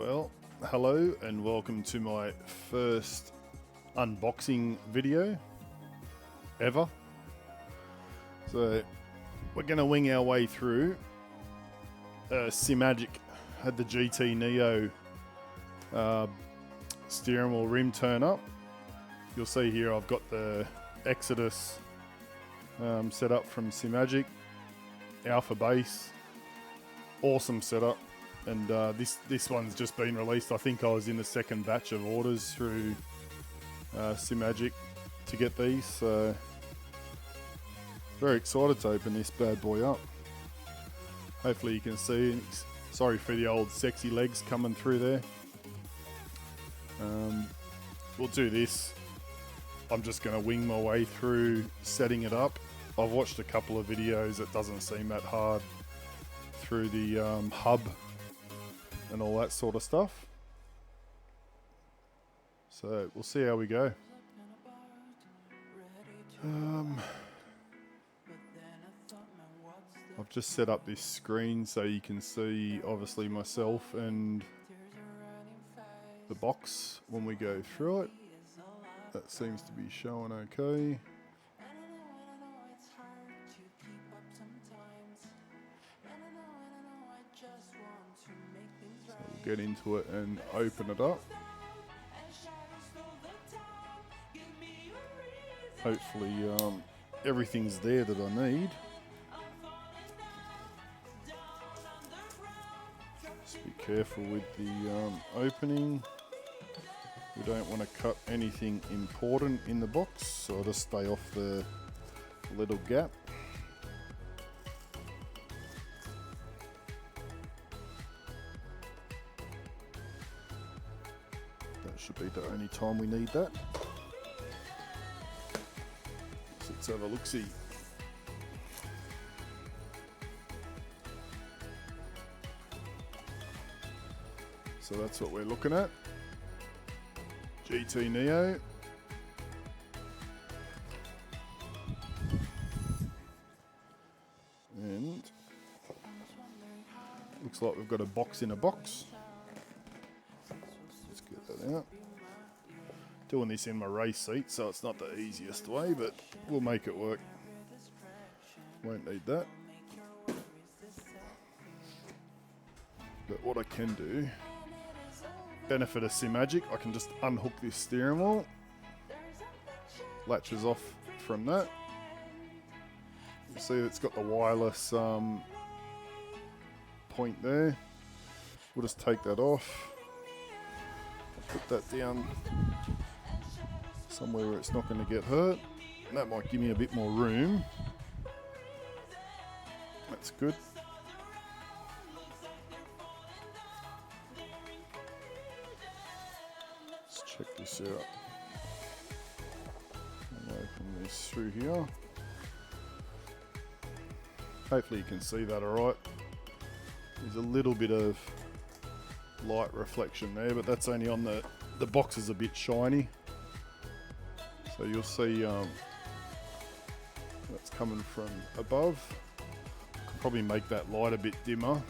Well, hello and welcome to my first unboxing video ever. So we're going to wing our way through. SIMAGIC had the GT Neo steering wheel rim turn up. You'll see here I've got the Exodus set up from SIMAGIC, Alpha base, awesome setup. And this one's just been released. I think I was in the second batch of orders through SIMAGIC to get these. So very excited to open this bad boy up. Hopefully you can see. Sorry for the old sexy legs coming through there. We'll do this. I'm just going to wing my way through setting it up. I've watched a couple of videos. It doesn't seem that hard through the hub and all that sort of stuff. So we'll see how we go. I've just set up this screen so you can see obviously myself and the box when we go through it. That seems to be showing okay. Get into it and open it up. Hopefully everything's there that I need. Just be careful with the opening. We don't want to cut anything important in the box, so I'll just stay off the little gap. Should be the only time we need that. So let's have a look-see. So that's what we're looking at. GT Neo. And looks like we've got a box in a box. Out. Doing this in my race seat, so it's not the easiest way, but we'll make it work. Won't need that. But what I can do, benefit of SIMAGIC, I can just unhook this steering wheel. Latches off from that. You see it's got the wireless point there. We'll just take that off. Put that down somewhere where it's not going to get hurt. And that might give me a bit more room. That's good. Let's check this out. I'll open this through here. Hopefully you can see that alright. There's a little bit of light reflection there, but that's only on the box is a bit shiny, so you'll see that's coming from above. Could probably make that light a bit dimmer.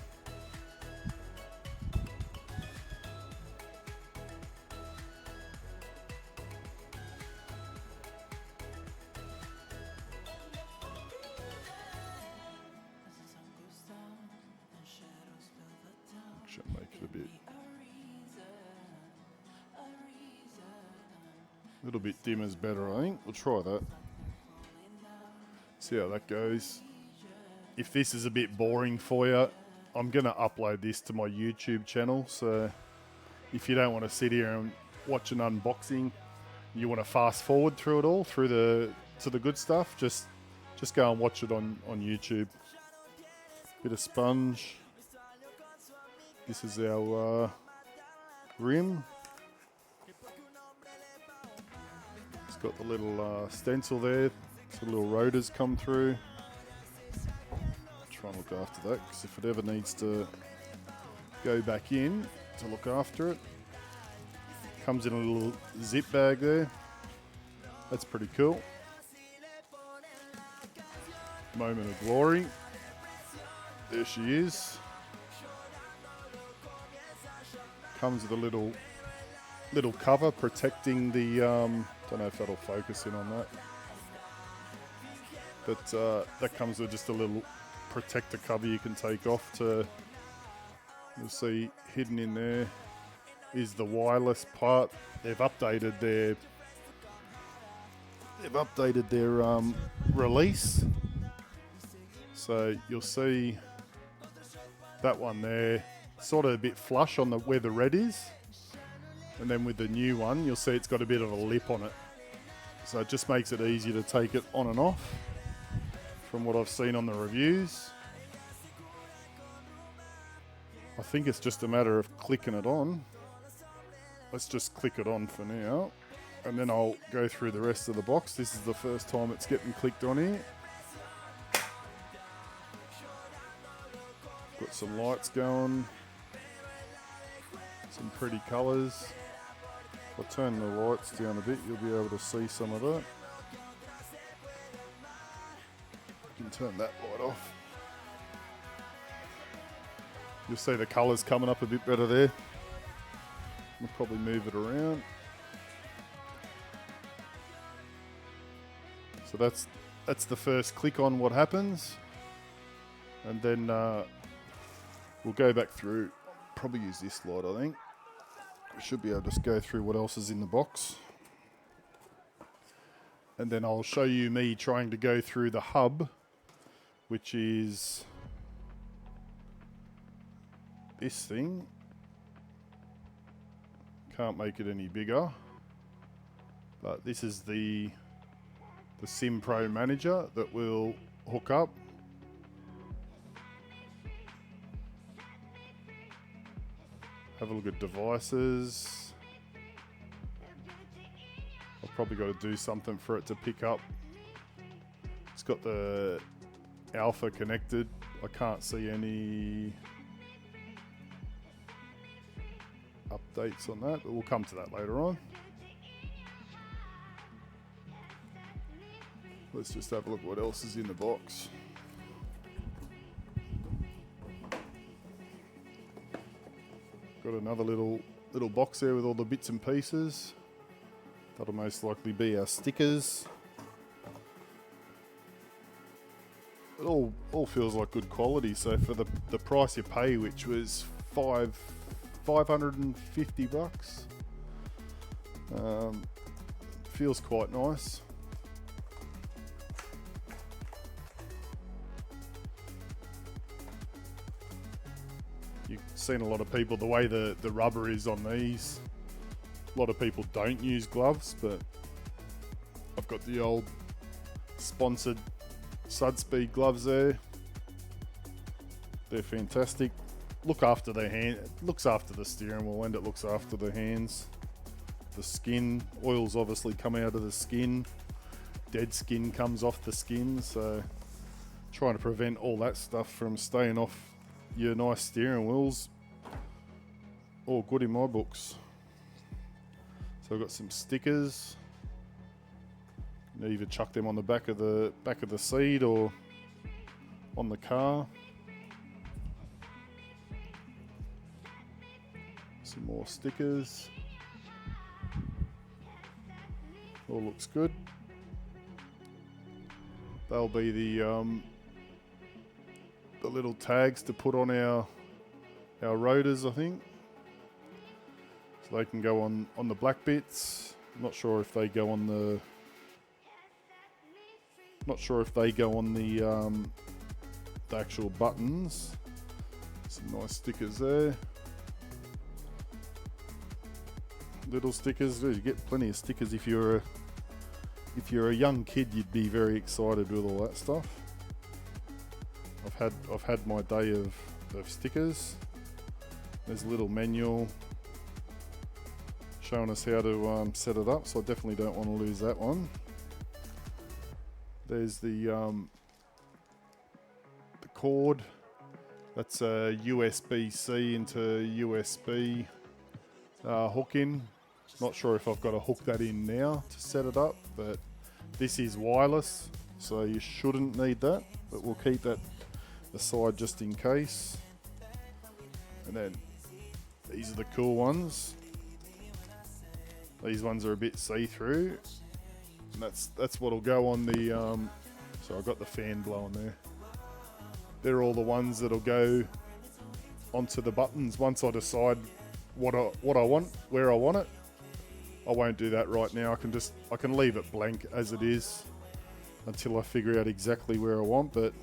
Should make it a bit little bit dim is better, I think. We'll try that. See how that goes. If this is a bit boring for you, I'm going to upload this to my YouTube channel. So if you don't want to sit here and watch an unboxing, you want to fast forward through it all, through to the good stuff, just go and watch it on YouTube. Bit of sponge. This is our rim. Got the little stencil there, so little rotors come through. Try and look after that, because if it ever needs to go back in to look after it. Comes in a little zip bag there. That's pretty cool. Moment of glory. There she is. Comes with a little cover protecting the, don't know if that'll focus in on that. But that comes with just a little protector cover you can take off to, you'll see hidden in there is the wireless part. They've updated their release. So you'll see that one there, sort of a bit flush on where the red is. And then with the new one, you'll see it's got a bit of a lip on it. So it just makes it easier to take it on and off from what I've seen on the reviews. I think it's just a matter of clicking it on. Let's just click it on for now. And then I'll go through the rest of the box. This is the first time it's getting clicked on here. Got some lights going. Some pretty colours. If I turn the lights down a bit, you'll be able to see some of that. You can turn that light off. You'll see the colours coming up a bit better there. We'll probably move it around. So that's the first click on what happens. And then we'll go back through. Probably use this light, I think. We should be able to just go through what else is in the box. And then I'll show you me trying to go through the hub, which is this thing. Can't make it any bigger. But this is the Sim Pro Manager that will hook up. Have a look at devices. I've probably got to do something for it to pick up. It's got the alpha connected. I can't see any updates on that, but we'll come to that later on. Let's just have a look what else is in the box. Got another little box there with all the bits and pieces. That'll most likely be our stickers. It all feels like good quality. So for the price you pay, which was $550, feels quite nice. You've seen a lot of people, the way the rubber is on these, a lot of people don't use gloves, but I've got the old sponsored Sudspeed gloves there. They're fantastic. Look after their hand, it looks after the steering wheel and it looks after the hands. The skin, oils obviously come out of the skin. Dead skin comes off the skin, so trying to prevent all that stuff from staying off your nice steering wheels. All good in my books. So I've got some stickers. You can either chuck them on the back of the seat or on the car. Some more stickers. All looks good. They'll be the little tags to put on our rotors, I think. So they can go on the black bits. I'm not sure if they go on the actual buttons. Some nice stickers there. Little stickers. You get plenty of stickers. If you're a young kid, you'd be very excited with all that stuff. I've had my day of stickers. There's a little manual showing us how to set it up, so I definitely don't want to lose that one. There's the cord. That's a USB-C into USB hook in. Not sure if I've got to hook that in now to set it up, but this is wireless, so you shouldn't need that, but we'll keep that aside just in case. And then These are the cool ones. These ones are a bit see-through. And that's what'll go on the, so I've got the fan blowing there. They're all the ones that'll go onto the buttons once I decide what I want, where I want it. I won't do that right now. I can leave it blank as it is until I figure out exactly where I want. But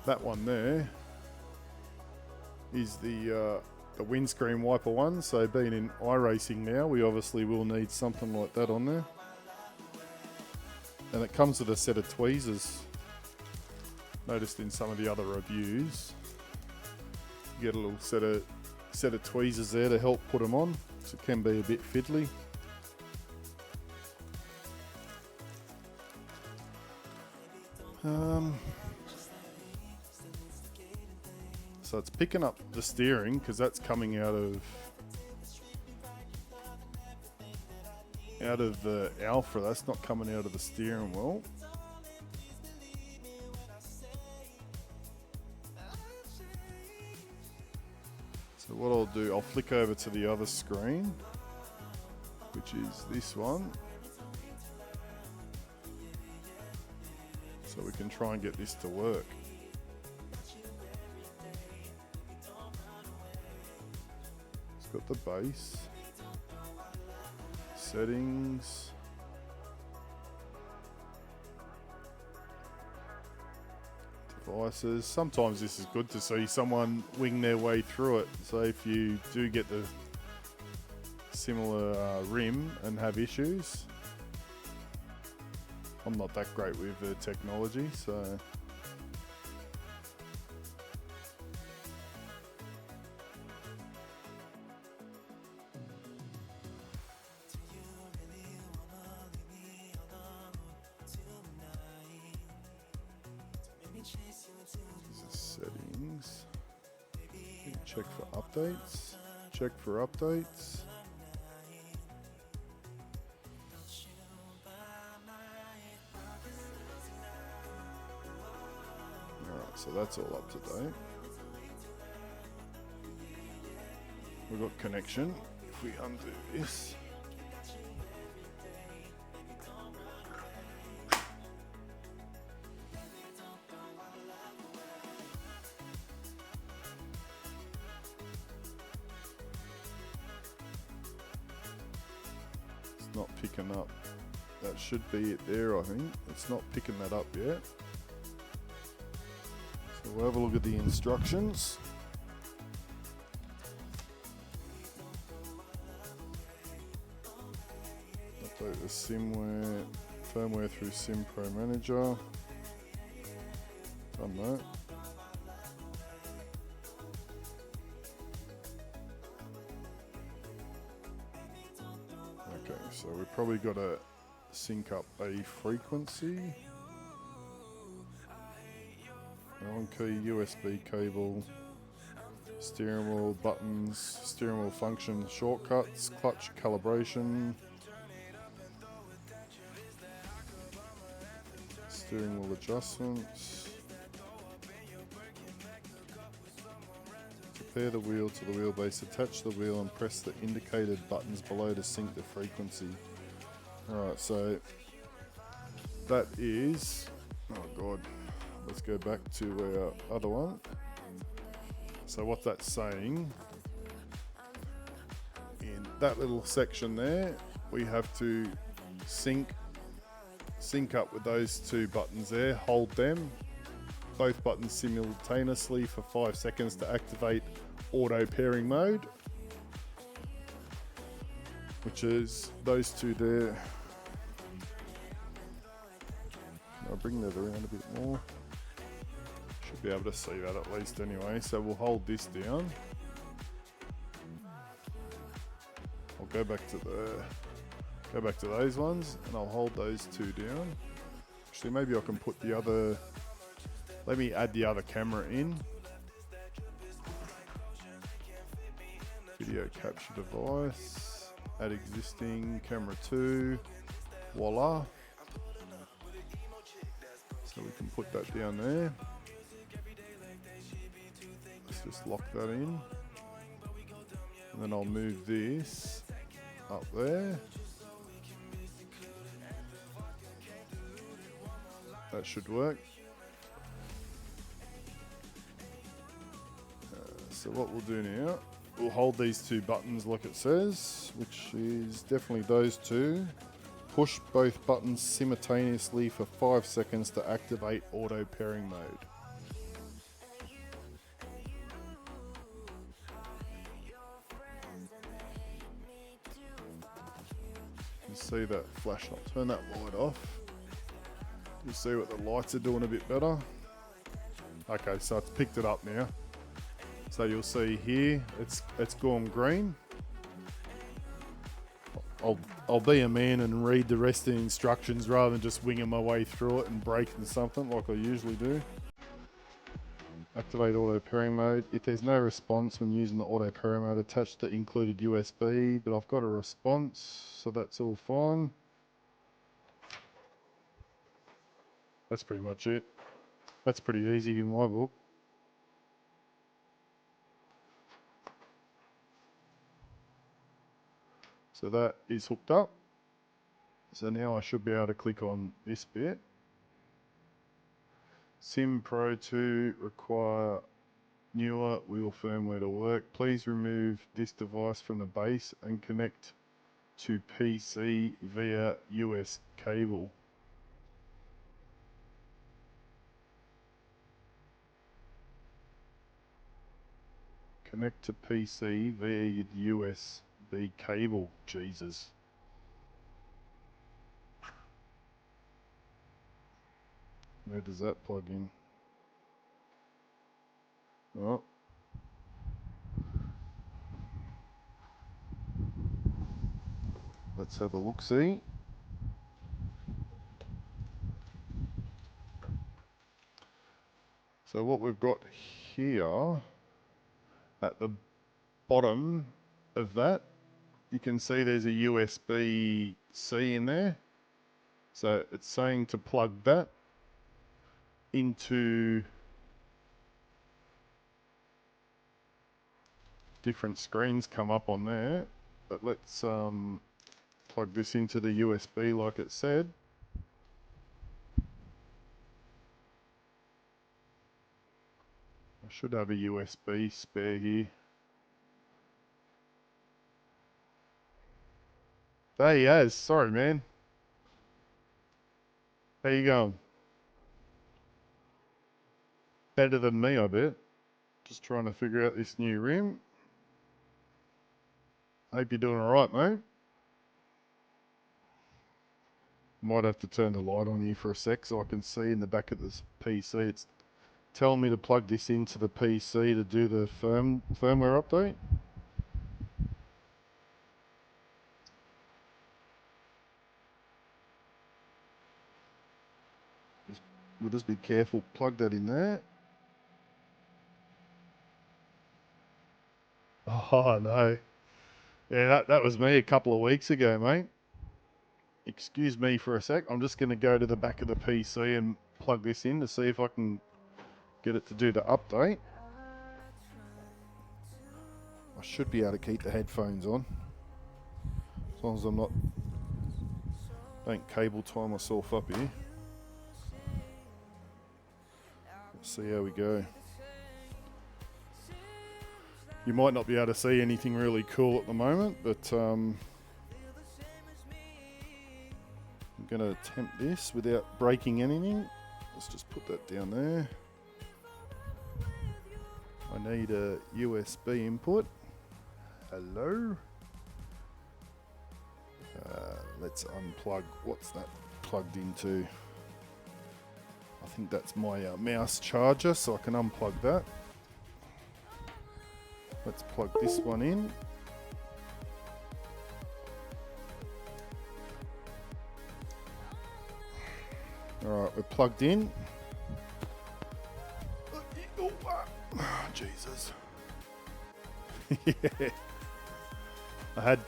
that one there is the windscreen wiper one. So being in iRacing now, we obviously will need something like that on there. And it comes with a set of tweezers. Noticed in some of the other reviews, you get a little set of tweezers there to help put them on, so it can be a bit fiddly. So it's picking up the steering because that's coming out of the Alpha. That's not coming out of the steering wheel. So what I'll do, I'll flick over to the other screen, which is this one. So we can try and get this to work. It's got the base, settings, devices. Sometimes this is good to see someone wing their way through it. So if you do get the similar rim and have issues, I'm not that great with the technology, so settings. Check for updates. Check for updates. Alright, so that's all up to date. We've got connection. If we undo this. Not picking up. That should be it there, I think. It's not picking that up yet. So we'll have a look at the instructions. Update the firmware through Sim Pro Manager. Done that. Okay, so we've probably got to sync up a frequency. On key, USB cable, steering wheel buttons, steering wheel function, shortcuts, clutch calibration, steering wheel adjustments. Prepare the wheel to the wheelbase, attach the wheel and press the indicated buttons below to sync the frequency. Alright, so that is, oh god, let's go back to our other one. So what that's saying, in that little section there, we have to sync up with those two buttons there, hold them, both buttons simultaneously for 5 seconds to activate auto pairing mode, which is those two there. I'll bring that around a bit more. Should be able to see that at least anyway. So we'll hold this down. I'll go back to those ones and I'll hold those two down. Actually, maybe I can put the other, let me add the other camera in. Video capture device, add existing camera 2, voila. So we can put that down there. Let's just lock that in. And then I'll move this up there. That should work. So what we'll do now, we'll hold these two buttons like it says, which is definitely those two. Push both buttons simultaneously for 5 seconds to activate auto pairing mode. You see that flash? I'll turn that light off. You see what the lights are doing a bit better. Okay, so it's picked it up now. So you'll see here, it's gone green. I'll be a man and read the rest of the instructions rather than just winging my way through it and breaking something like I usually do. Activate auto pairing mode. If there's no response when using the auto pairing mode, attach the included USB, but I've got a response, so that's all fine. That's pretty much it. That's pretty easy in my book. So that is hooked up. So now I should be able to click on this bit. Sim Pro 2 require newer wheel firmware to work. Please remove this device from the base and connect to PC via US cable. Connect to PC via USB cable. Jesus. Where does that plug in? Oh. Let's have a look-see. So what we've got here at the bottom of that, you can see there's a USB-C in there. So it's saying to plug that into different screens come up on there. But let's plug this into the USB like it said. I should have a USB spare here. There he is. Sorry, man. How you going? Better than me, I bet. Just trying to figure out this new rim. Hope you're doing alright, mate. Might have to turn the light on here for a sec so I can see in the back of this PC. It's telling me to plug this into the PC to do the firmware update. We'll just be careful, plug that in there. Oh no. Yeah, that was me a couple of weeks ago, mate. Excuse me for a sec. I'm just going to go to the back of the PC and plug this in to see if I can get it to do the update. I should be able to keep the headphones on. As long as I'm not... Don't cable tie myself up here. Let's see how we go. You might not be able to see anything really cool at the moment, but I'm going to attempt this without breaking anything. Let's just put that down there. I need a USB input. Hello. Let's unplug. What's that plugged into? I think that's my mouse charger, so I can unplug that. Let's plug this one in. Alright, we're plugged in. Oh, Jesus. Yeah. I had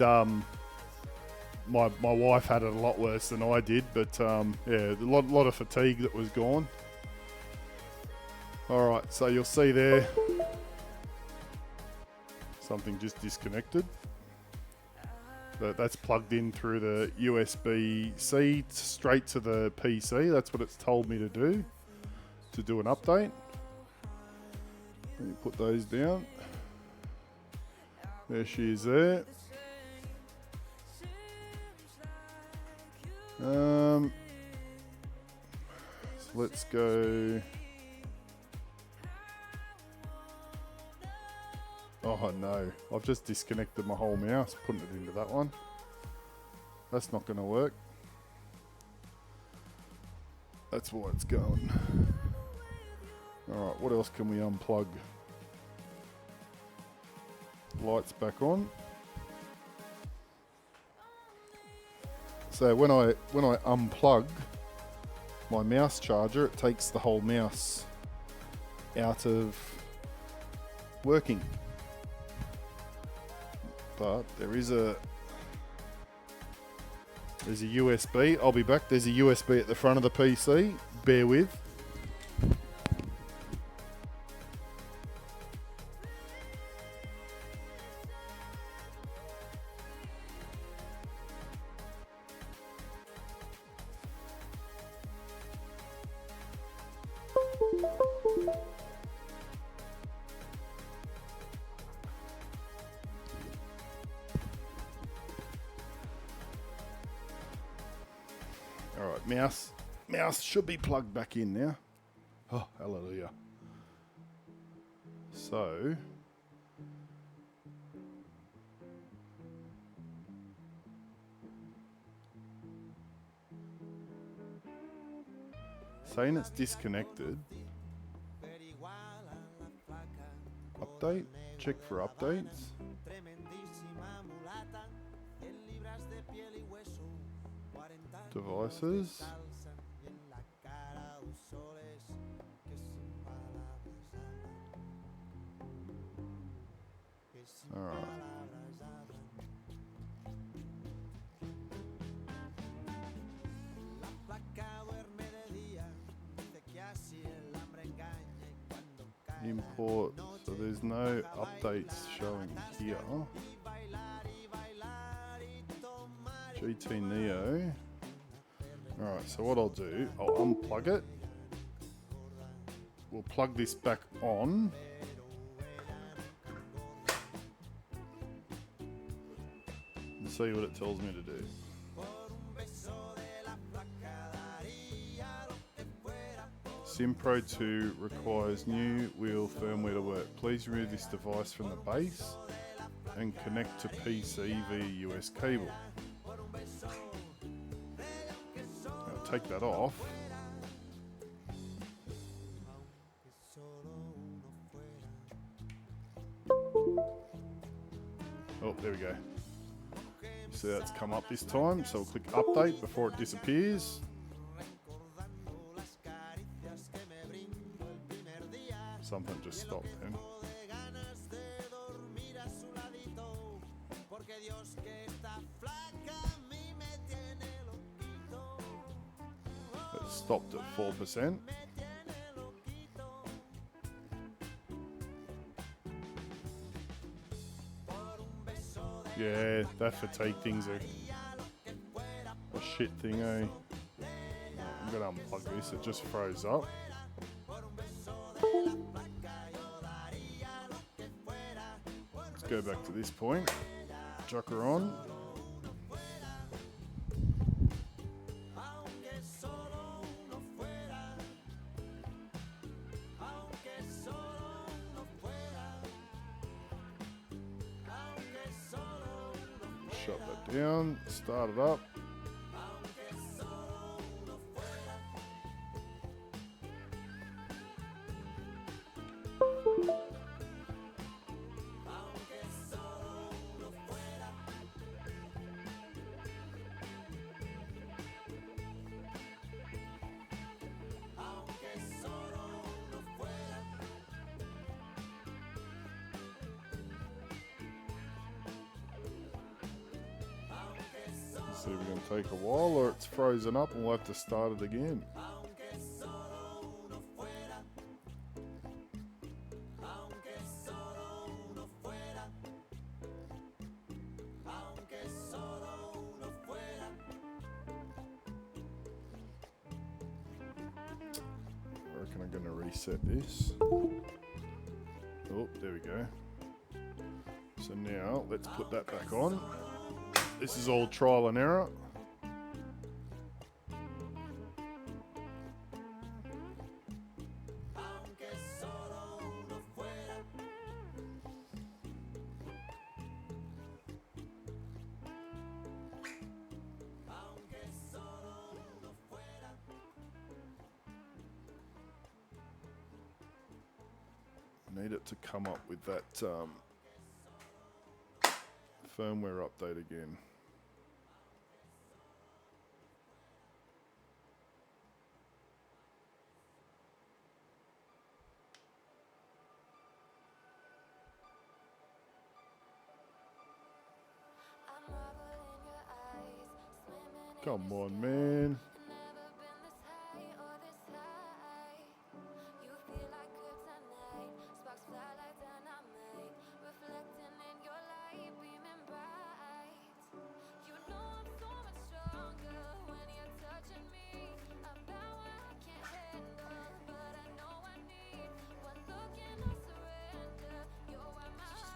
my wife had it a lot worse than I did, but yeah, a lot of fatigue that was gone. Alright, so you'll see there. So something just disconnected. But that's plugged in through the USB-C straight to the PC. That's what it's told me to do an update. Let me put those down. There she is there. So let's go. Oh no, I've just disconnected my whole mouse, putting it into that one. That's not going to work. That's why it's going. Alright, what else can we unplug? Lights back on. So when I unplug my mouse charger, it takes the whole mouse out of working. But there's a USB. I'll be back. There's a USB at the front of the PC. Bear with. Alright, mouse should be plugged back in now. Oh, hallelujah. So, saying it's disconnected. Update, check for updates. Devices. Alright. Import, so there's no updates showing here. GT Neo. Alright, so what I'll do, I'll unplug it. We'll plug this back on. And see what it tells me to do. SimPro 2 requires new wheel firmware to work. Please remove this device from the base and connect to PC via US cable. I'll take that off. Oh, there we go. See that's come up this time, so we'll click update before it disappears. Something just stopped then. It stopped at 4%. Yeah, that fatigue thing's a shit thing, eh? I'm gonna unplug this, it just froze up. Let's go back to this point. Chuck her on. Shut that down, start it up. It's either going to take a while or it's frozen up and we'll have to start it again. reset this. Oh, there we go. So now let's put that back on. This is all trial and error. Need it to come up with that firmware update again. Come on, man.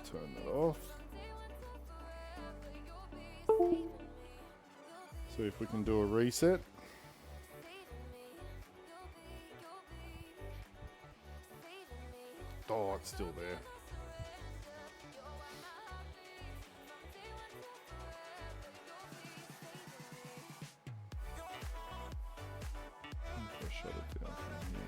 Turn that off. See if we can do a reset. Oh, it's still there. If I shut it down from here.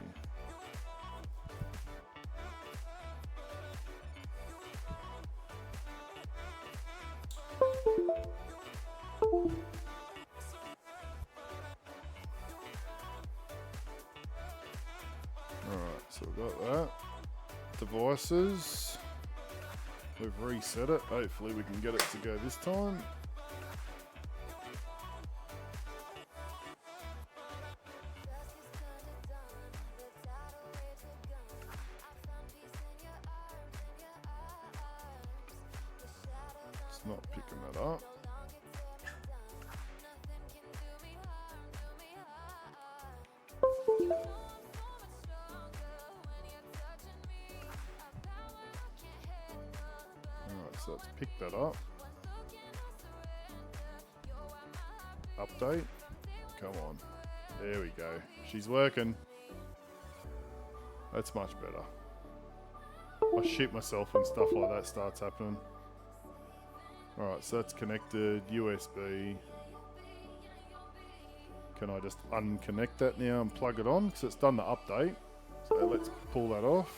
Alright, so we've got that. Devices. We've reset it. Hopefully we can get it to go this time. It's not picking that up. So let's pick that up. Update. Come on. There we go. She's working. That's much better. I shit myself when stuff like that starts happening. Alright, so that's connected. USB. Can I just unconnect that now and plug it on? Because it's done the update. So let's pull that off.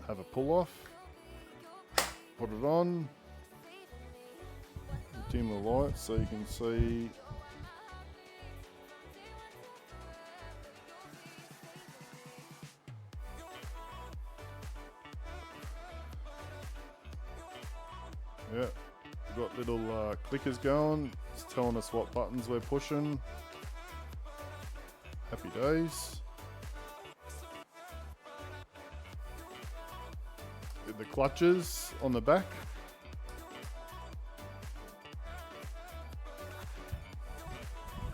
Have a pull off. Put it on. Dim the light so you can see. Yeah, we've got little clickers going. It's telling us what buttons we're pushing. Happy days. The clutches on the back.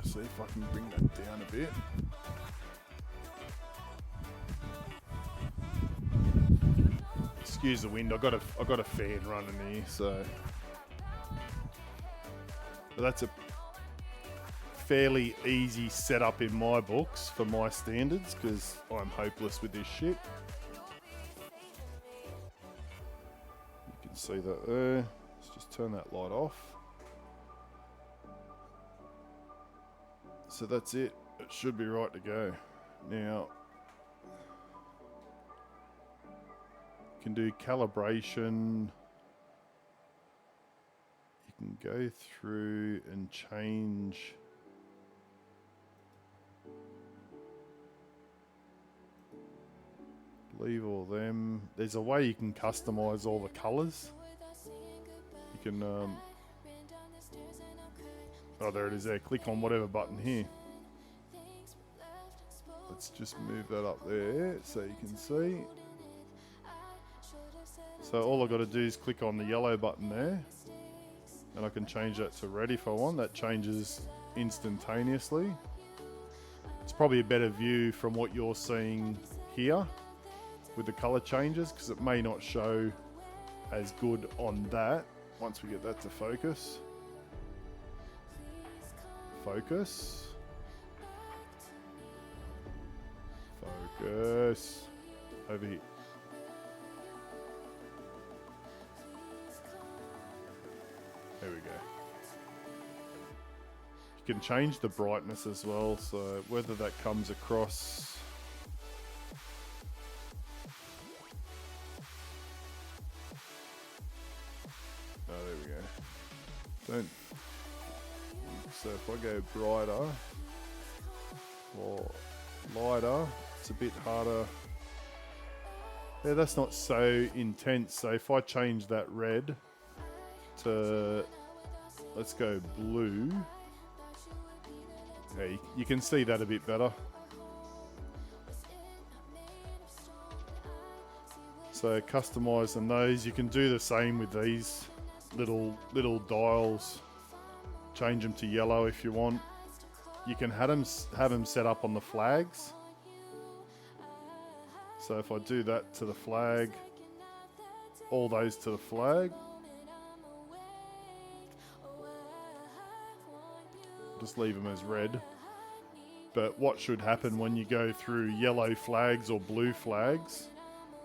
See if I can bring that down a bit. Excuse the wind. I got a fan running here, so. But that's a fairly easy setup in my books for my standards because I'm hopeless with this shit. See that there. Let's just turn that light off. So that's it. It should be right to go. Now, you can do calibration. You can go through and change leave all them. There's a way you can customize all the colors. You can, oh, there it is there. Click on whatever button here. Let's just move that up there so you can see. So all I've got to do is click on the yellow button there. And I can change that to red if I want. That changes instantaneously. It's probably a better view from what you're seeing here with the color changes, because it may not show as good on that. Once we get that to focus. Focus. Focus. Over here. There we go. You can change the brightness as well, so whether that comes across. Oh, there we go. Don't. So if I go brighter or lighter, it's a bit harder. Yeah, that's not so intense. So if I change that red to, let's go blue. Yeah, you can see that a bit better. So customizing those, you can do the same with these little dials. Change them to yellow if you want. You can have them set up on the flags. So if I do that to the flag, all those to the flag. Just leave them as red. But what should happen when you go through yellow flags or blue flags,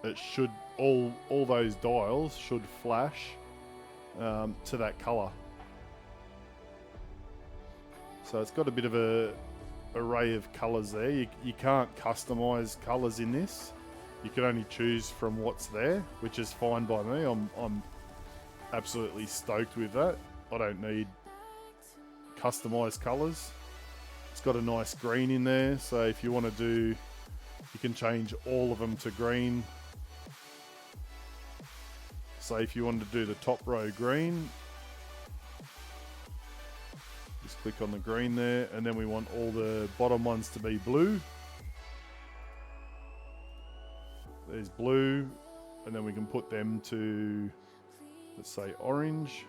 it should, all those dials should flash to that color. So it's got a bit of a array of colors there. You can't customize colors in this. You can only choose from what's there, which is fine by me. I'm absolutely stoked with that. I don't need customized colors. It's got a nice green in there, so if you want to do, you can change all of them to green. So if you wanted to do the top row green, just click on the green there, and then we want all the bottom ones to be blue. There's blue, and then we can put them to, let's say, orange.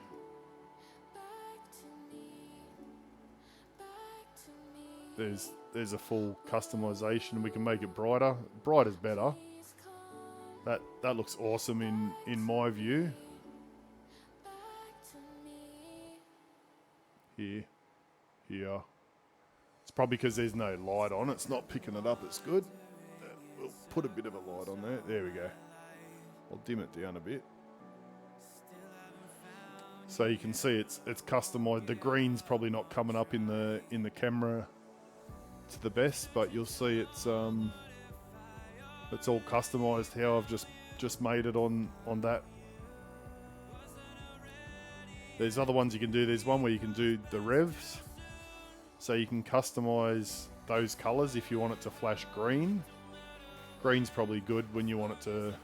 There's a full customization. We can make it brighter. Bright is better. That looks awesome in my view. Here. It's probably because there's no light on. It's not picking it up. It's good. We'll put a bit of a light on there. There we go. I'll dim it down a bit. So you can see it's customized. The green's probably not coming up in the camera to the best, but you'll see it's all customized how I've just made it on that. There's other ones you can do. There's one where you can do the revs, so you can customize those colors if you want it to flash green. Green's probably good when you want it to.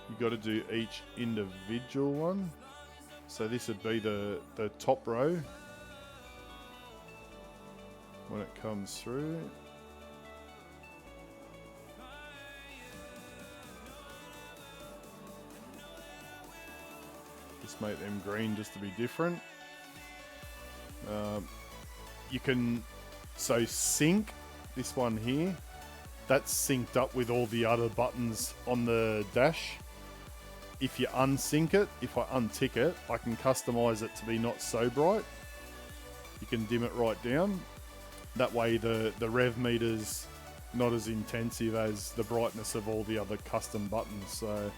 You got to do each individual one. So this would be the top row when it comes through. Just make them green just to be different. You can sync this one here. That's synced up with all the other buttons on the dash. If you unsync it, if I untick it, I can customize it to be not so bright. You can dim it right down. That way the rev meter's not as intensive as the brightness of all the other custom buttons. So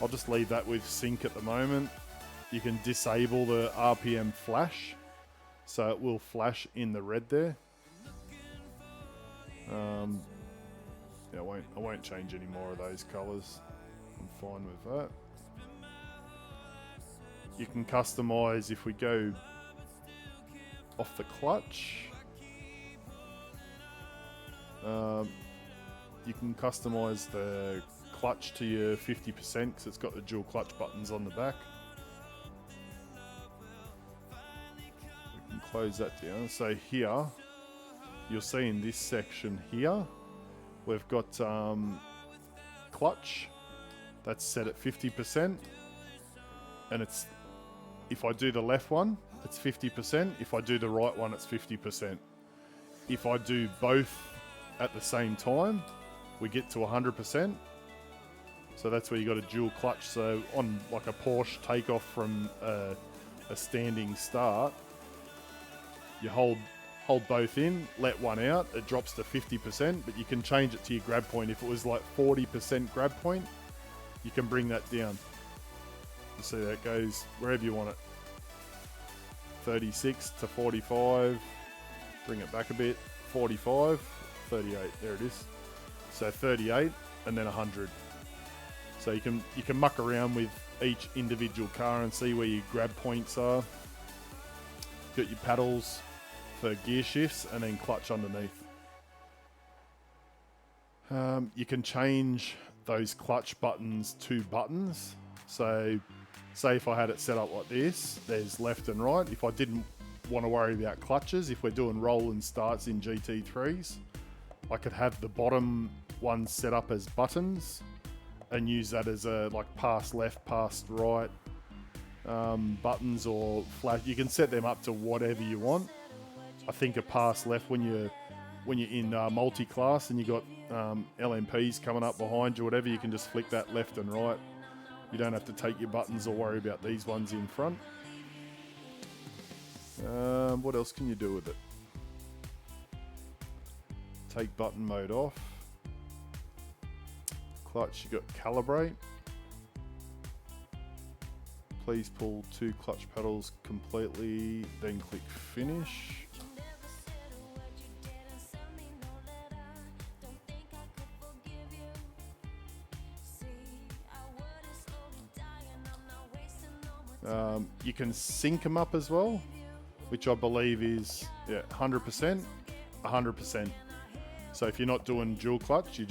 I'll just leave that with sync at the moment. You can disable the RPM flash, so it will flash in the red there. Yeah, I won't change any more of those colors. I'm fine with that. You can customize if we go off the clutch. You can customize the clutch to your 50% because it's got the dual clutch buttons on the back. We can close that down. So here, you'll see in this section here, we've got clutch. That's set at 50%. And it's, if I do the left one, it's 50%. If I do the right one, it's 50%. If I do both at the same time, we get to 100%. So that's where you got a dual clutch. So on like a Porsche takeoff from a standing start, you hold both in, let one out, it drops to 50%, but you can change it to your grab point. If it was like 40% grab point, you can bring that down. You see that goes wherever you want it. 36 to 45, bring it back a bit, 45, 38, there it is. So 38 and then 100. So you can muck around with each individual car and see where your grab points are. Got your paddles for gear shifts and then clutch underneath. You can change those clutch buttons to buttons. So say if I had it set up like this, there's left and right. If I didn't want to worry about clutches, if we're doing roll and starts in GT3s, I could have the bottom ones set up as buttons and use that as a like pass left, pass right buttons or flash. You can set them up to whatever you want. I think a pass left when you're in multi-class and you got LMPs coming up behind you, whatever, you can just flick that left and right. You don't have to take your buttons or worry about these ones in front. What else can you do with it? Take button mode off. Clutch, you got calibrate. Please pull 2 clutch pedals completely, then click finish. You can sync them up as well, which I believe is 100%, 100%. So if you're not doing dual clutch, you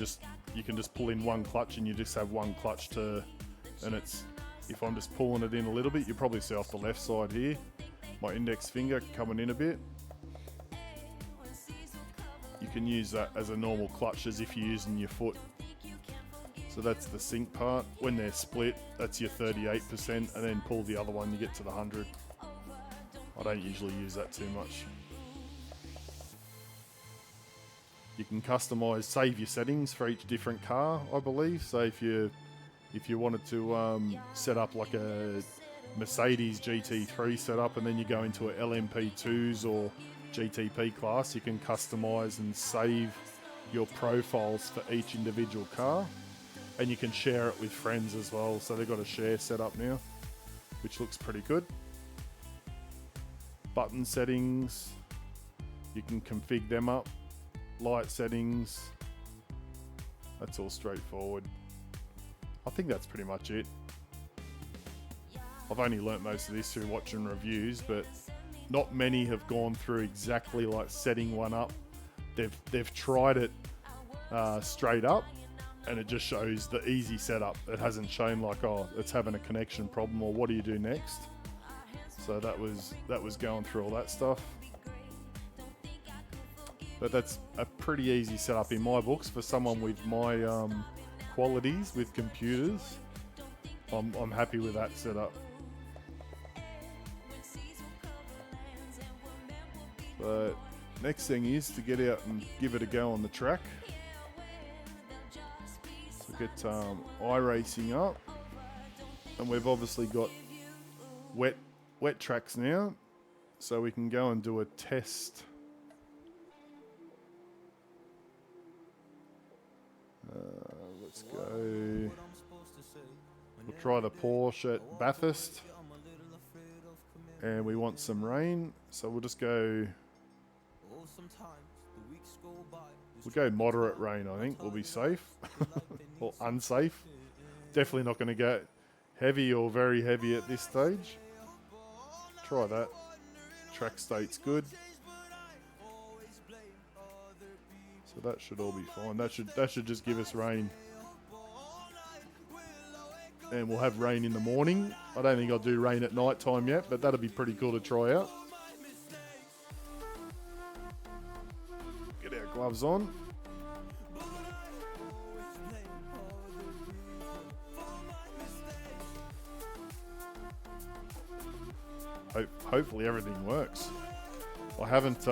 can just pull in one clutch and you just have one clutch and it's, if I'm just pulling it in a little bit, you probably see off the left side here, my index finger coming in a bit. You can use that as a normal clutch as if you're using your foot. So that's the sync part. When they're split, that's your 38%, and then pull the other one, you get to the 100. I don't usually use that too much. You can customize, save your settings for each different car, I believe. So if you wanted to set up like a Mercedes GT3 setup, and then you go into a LMP2s or GTP class, you can customize and save your profiles for each individual car. And you can share it with friends as well. So they've got a share set up now, which looks pretty good. Button settings, you can config them up. Light settings, that's all straightforward. I think that's pretty much it. I've only learnt most of this through watching reviews, but not many have gone through exactly like setting one up. They've tried it straight up, and it just shows the easy setup. It hasn't shown like, oh, it's having a connection problem or what do you do next. So that was going through all that stuff. But that's a pretty easy setup in my books for someone with my qualities with computers. I'm happy with that setup. But next thing is to get out and give it a go on the track. So get iRacing up, and we've obviously got wet tracks now, so we can go and do a test. Let's go. We'll try the Porsche at Bathurst, and we want some rain, so we'll just go. We'll go moderate rain, I think. We'll be safe. Or unsafe. Definitely not going to go heavy or very heavy at this stage. Try that. Track state's good. So that should all be fine. That should just give us rain. And we'll have rain in the morning. I don't think I'll do rain at night time yet, but that'll be pretty cool to try out. Get our gloves on. hopefully everything works. I haven't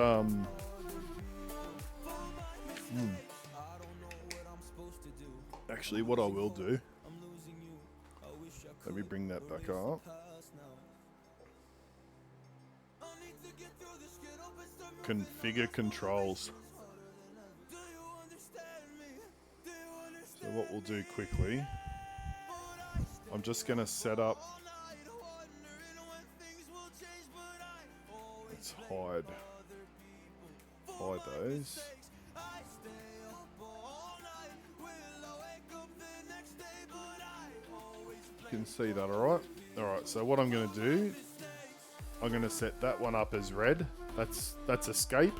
actually, what I will do, let me bring that back up. Configure controls. So what we'll do quickly, I'm just going to set up, let's hide those. You can see that, alright? Alright, so what I'm going to do, I'm going to set that one up as red. That's escape.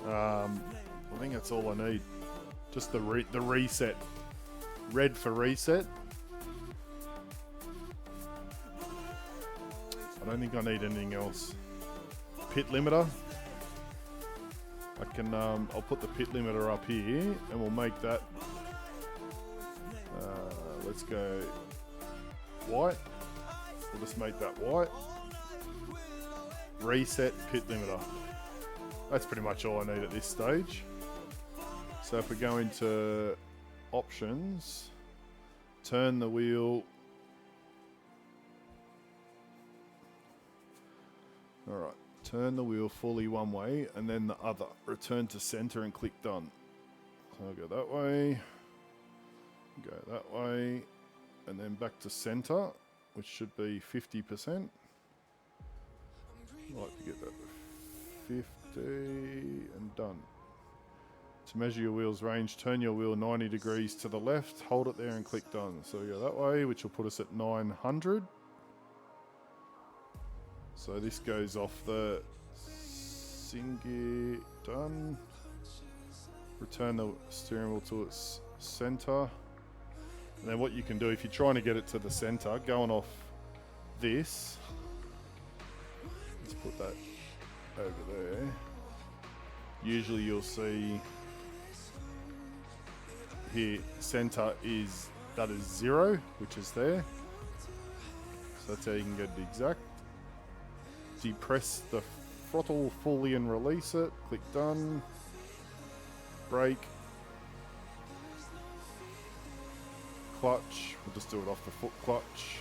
I think that's all I need. Just the reset. Red for reset. I don't think I need anything else. Pit limiter. I can I'll put the pit limiter up here and we'll make that let's go white. We'll just make that white. Reset pit limiter. That's pretty much all I need at this stage. So if we go into options, turn the wheel. Alright, turn the wheel fully one way and then the other. Return to center and click done. So I'll go that way, go that way, and then back to center, which should be 50%. I'd like to get that to 50 and done. To measure your wheel's range, turn your wheel 90 degrees to the left, hold it there and click done. So we go that way, which will put us at 900. So this goes off the gear, done. Return the steering wheel to its center. And then what you can do, if you're trying to get it to the center, going off this, let's put that over there. Usually you'll see here, center is, that is 0, which is there. So that's how you can get it exact. Depress the throttle fully and release it. Click done. Brake. Clutch. We'll just do it off the foot clutch.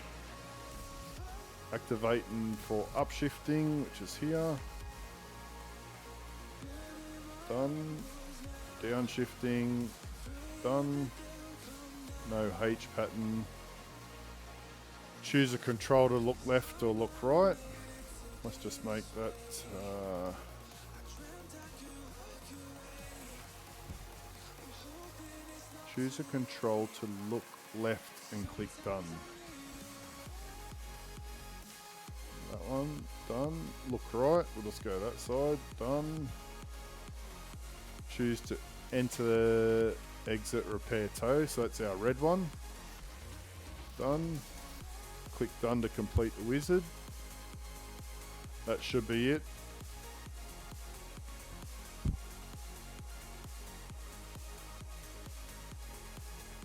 Activating for upshifting, which is here. Done. Downshifting. Done. No H pattern. Choose a control to look left or look right. Let's just make that choose a control to look left and click done. That one, done. Look right, we'll just go that side, done. Choose to enter, exit, repair tow, so that's our red one. Done. Click done to complete the wizard. That should be it.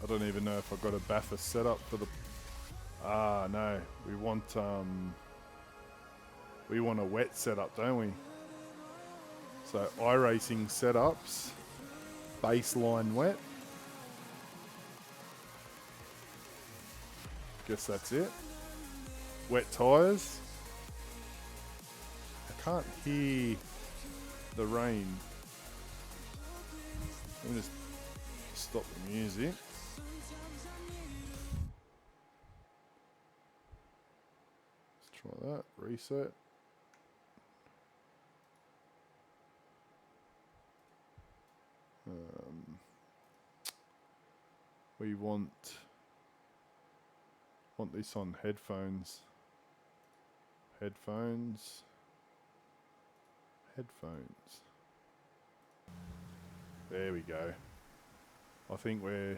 I don't even know if I've got a Bathurst set up for the... Ah, no. We want a wet setup, don't we? So iRacing setups, baseline wet. Guess that's it. Wet tyres. I can't hear the rain. Let me just stop the music. Let's try that. Reset. We want this on headphones. Headphones. There we go. I think we're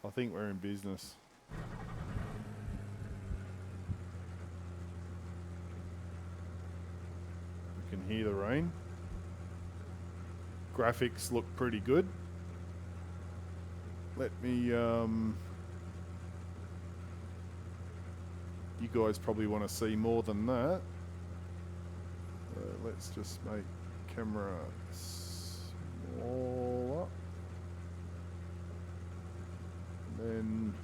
in business. You can hear the rain. Graphics look pretty good. Let me you guys probably want to see more than that. Let's just make camera smaller. And then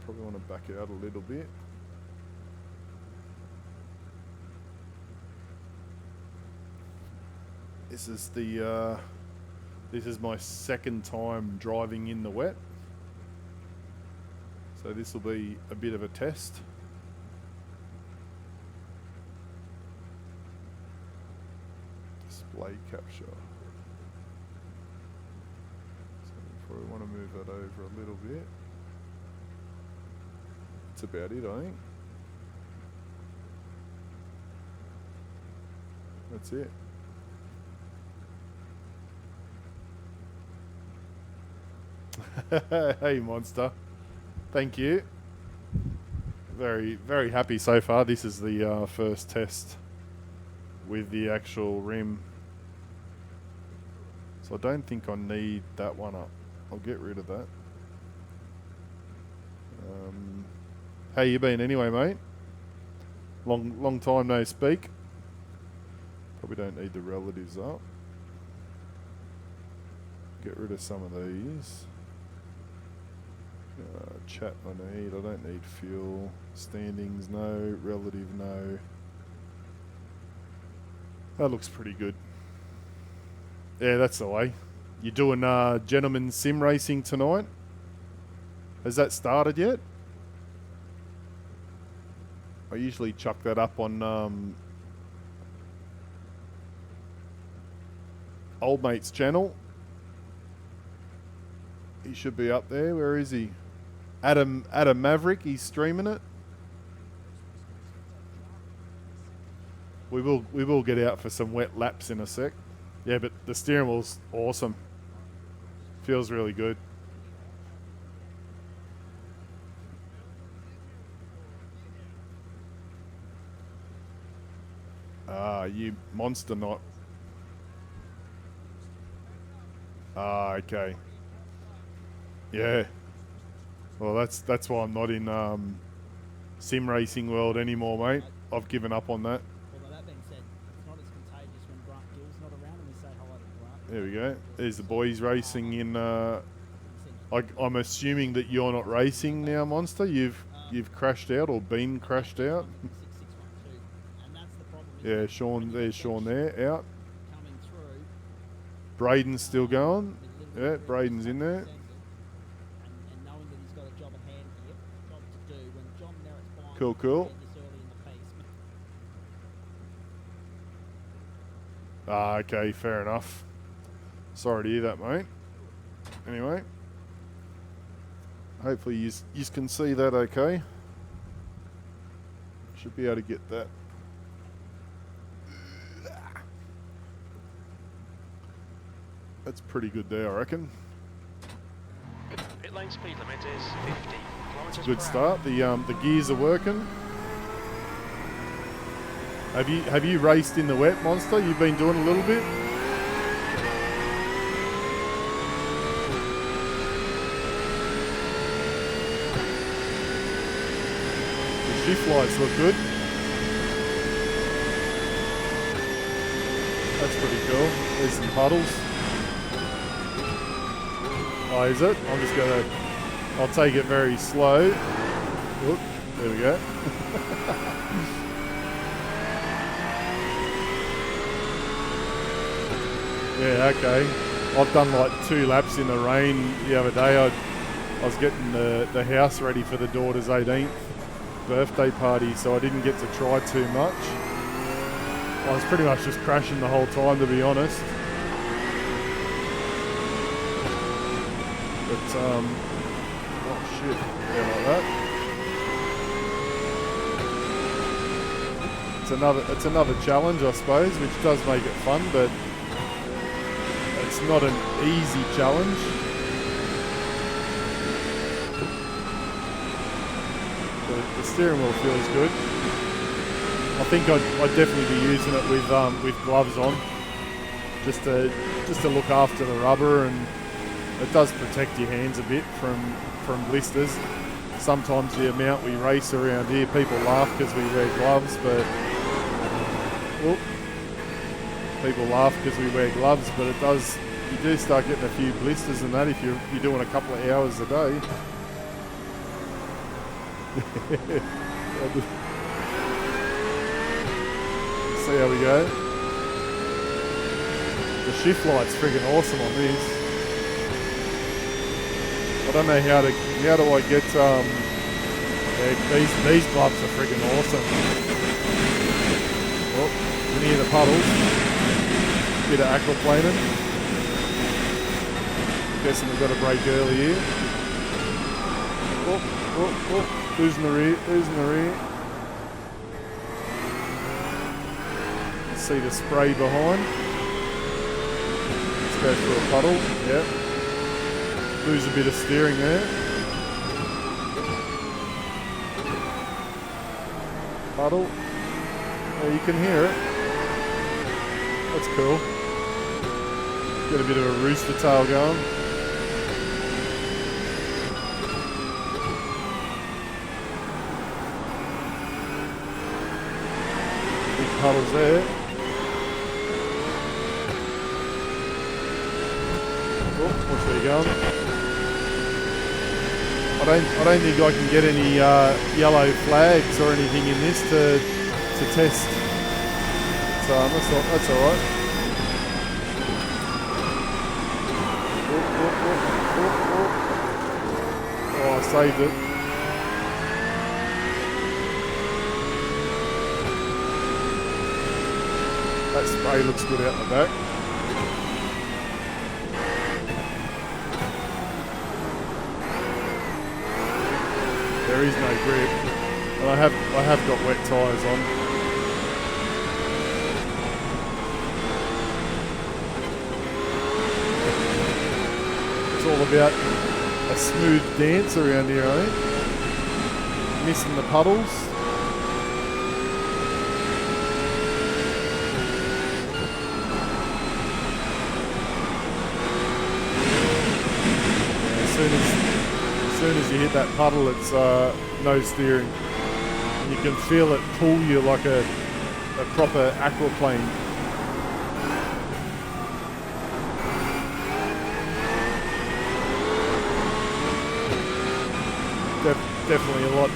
probably want to back out a little bit. This is the this is my second time driving in the wet. So this will be a bit of a test. Display capture. So we probably want to move that over a little bit. That's about it, I think. That's it. Hey, monster. Thank you. Very, very happy so far. This is the first test with the actual rim. So I don't think I need that one up. I'll get rid of that. How you been anyway, mate? Long time no speak. Probably don't need the relatives up. Get rid of some of these. Chat I need. I don't need fuel. Standings no. Relative no. That looks pretty good. Yeah, that's the way. You doing gentlemen's sim racing tonight? Has that started yet? I usually chuck that up on old mate's channel. He should be up there. Where is he? Adam Maverick, he's streaming it. We will get out for some wet laps in a sec. Yeah, but the steering wheel's awesome. Feels really good. Ah, you monster not. Ah, okay. Yeah. Well, that's why I'm not in sim racing world anymore, mate. I've given up on that. Although that being said, it's not as contagious when Grant Gill's not around and we say hello to Grant. There we go. There's the boys racing in. I'm assuming that you're not racing now, Monster. You've crashed out or been crashed out. 6612, and that's the problem. Yeah, Sean. There's Sean there out. Coming through. Braden's still going. Yeah, Braden's in there. And knowing that he's got a job at hand here, job to do when John Merritt's flying. Cool, cool. This early in the piece. Ah, okay, fair enough. Sorry to hear that, mate. Anyway, hopefully you can see that okay. Should be able to get that. That's pretty good there, I reckon. Pit lane speed limit is 50 kilometers Good per start. The gears are working. Have you raced in the wet, Monster? You've been doing a little bit. The shift lights look good. That's pretty cool. There's some puddles. Oh, is it? I'm just gonna. I'll take it very slow. Oop, there we go. Yeah, okay. I've done like 2 laps in the rain the other day. I was getting the house ready for the daughter's 18th birthday party, so I didn't get to try too much. I was pretty much just crashing the whole time, to be honest. But, oh shit, yeah, like that. It's another challenge, I suppose, which does make it fun, but it's not an easy challenge. The steering wheel feels good. I think I'd definitely be using it with gloves on, just to look after the rubber, and it does protect your hands a bit from blisters. sometimes the amount we race around here, people laugh because we wear gloves, but people laugh because we wear gloves, but it does, you do start getting a few blisters and that if you're doing a couple of hours a day. See how we go. The shift light's friggin' awesome on this. I don't know how do I get these gloves are friggin' awesome. Oh, you can hear the puddles. Bit of aquaplaning. Guessing we've got a break early here. Oh, losing the rear. See the spray behind. Let's go through a puddle. Yep. Lose a bit of steering there. Puddle. Yeah, you can hear it. That's cool. Get a bit of a rooster tail going. Big puddles there. Oh, watch where you're going. I don't think I can get any yellow flags or anything in this to test. So that's all right. Oh, I saved it. That spray looks good out the back. There is no grip, and I have got wet tyres on. It's all about a smooth dance around here, eh? Missing the puddles. As soon as you hit that puddle, it's no steering. And you can feel it pull you like a proper aquaplane. Definitely a lot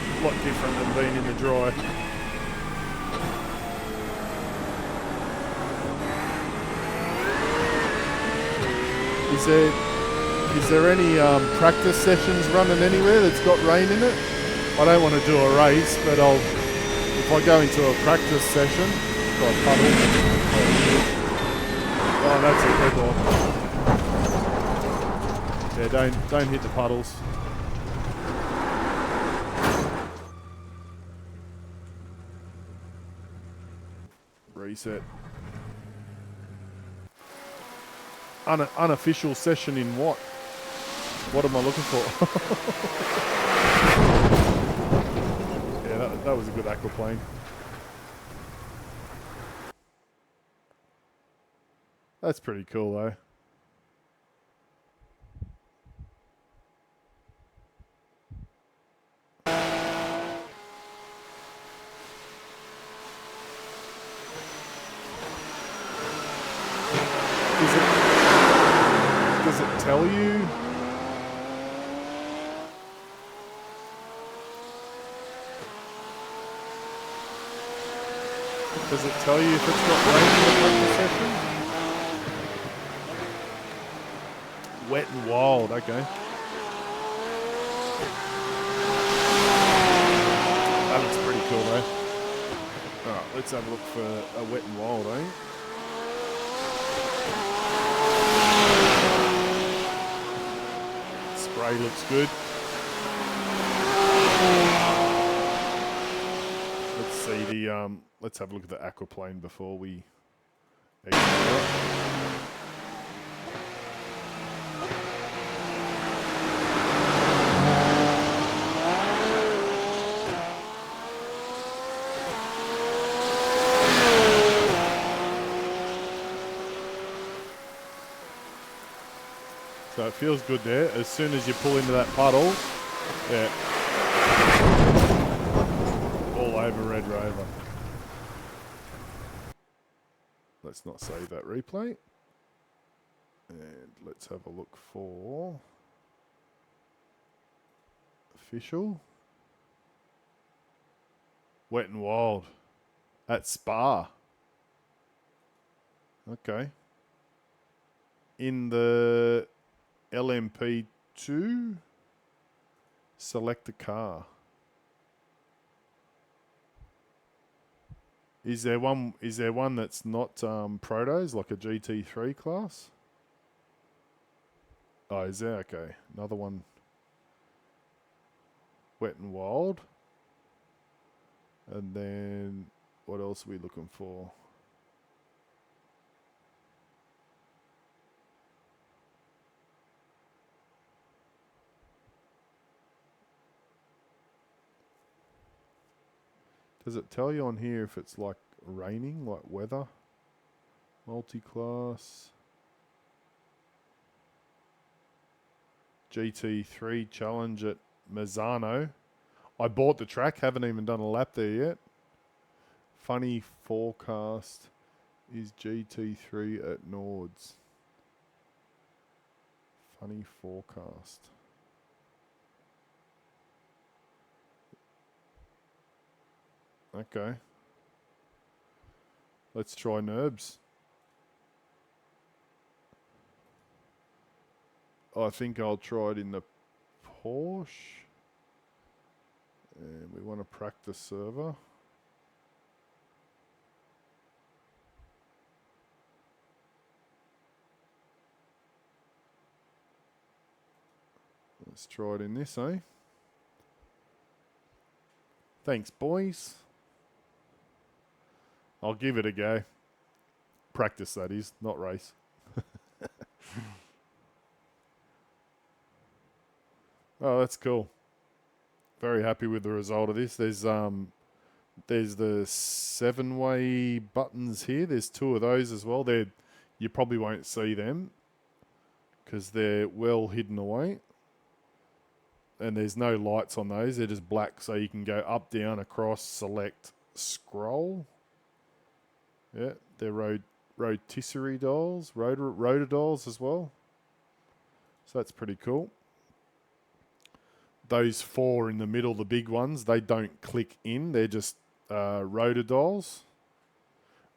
different than being in the dry. Is there any practice sessions running anywhere that's got rain in it? I don't want to do a race, but if I go into a practice session, got a puddle. Oh, that's a good one. Yeah, don't hit the puddles. Reset. Unofficial session in what? What am I looking for? Yeah, that was a good aquaplane. That's pretty cool though. Does it tell you? Does it tell you if it's got rain in the practice session? Wet and wild, okay. That looks pretty cool though. Alright, let's have a look for a wet and wild, eh? Spray looks good. Let's see the let's have a look at the aquaplane before we exit out. So it feels good there. As soon as you pull into that puddle, yeah, over Red Rover. Let's not save that replay. And let's have a look for official. Wet and Wild at Spa. Okay. In the LMP2, select a car. Is there one that's not protos, like a GT3 class? Oh, is there? Okay. Another one. Wet and Wild. And then what else are we looking for? Does it tell you on here if it's like raining, like weather? Multi-class. GT3 challenge at Mazzano. I bought the track, haven't even done a lap there yet. Funny forecast is GT3 at Nords. Funny forecast. Okay. Let's try Nerbs. I think I'll try it in the Porsche. And we want to practice server. Let's try it in this, eh? Thanks, boys. I'll give it a go. Practice, that is, not race. Oh, that's cool. Very happy with the result of this. There's the 7-way buttons here. There's 2 of those as well. You probably won't see them because they're well hidden away. And there's no lights on those. They're just black, so you can go up, down, across, select, scroll. Yeah, they're rotisserie dolls, rotor dolls as well. So that's pretty cool. Those 4 in the middle, the big ones, they don't click in. They're just rotor dolls.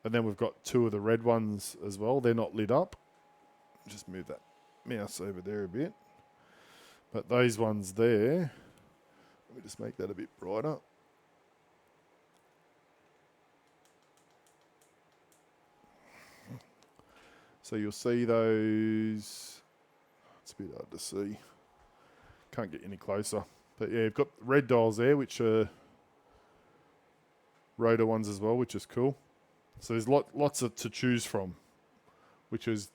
And then we've got 2 of the red ones as well. They're not lit up. Just move that mouse over there a bit. But those ones there, let me just make that a bit brighter. So you'll see those. It's a bit hard to see. Can't get any closer. But yeah, you've got red dials there, which are rotor ones as well, which is cool. So there's lots to choose from, which is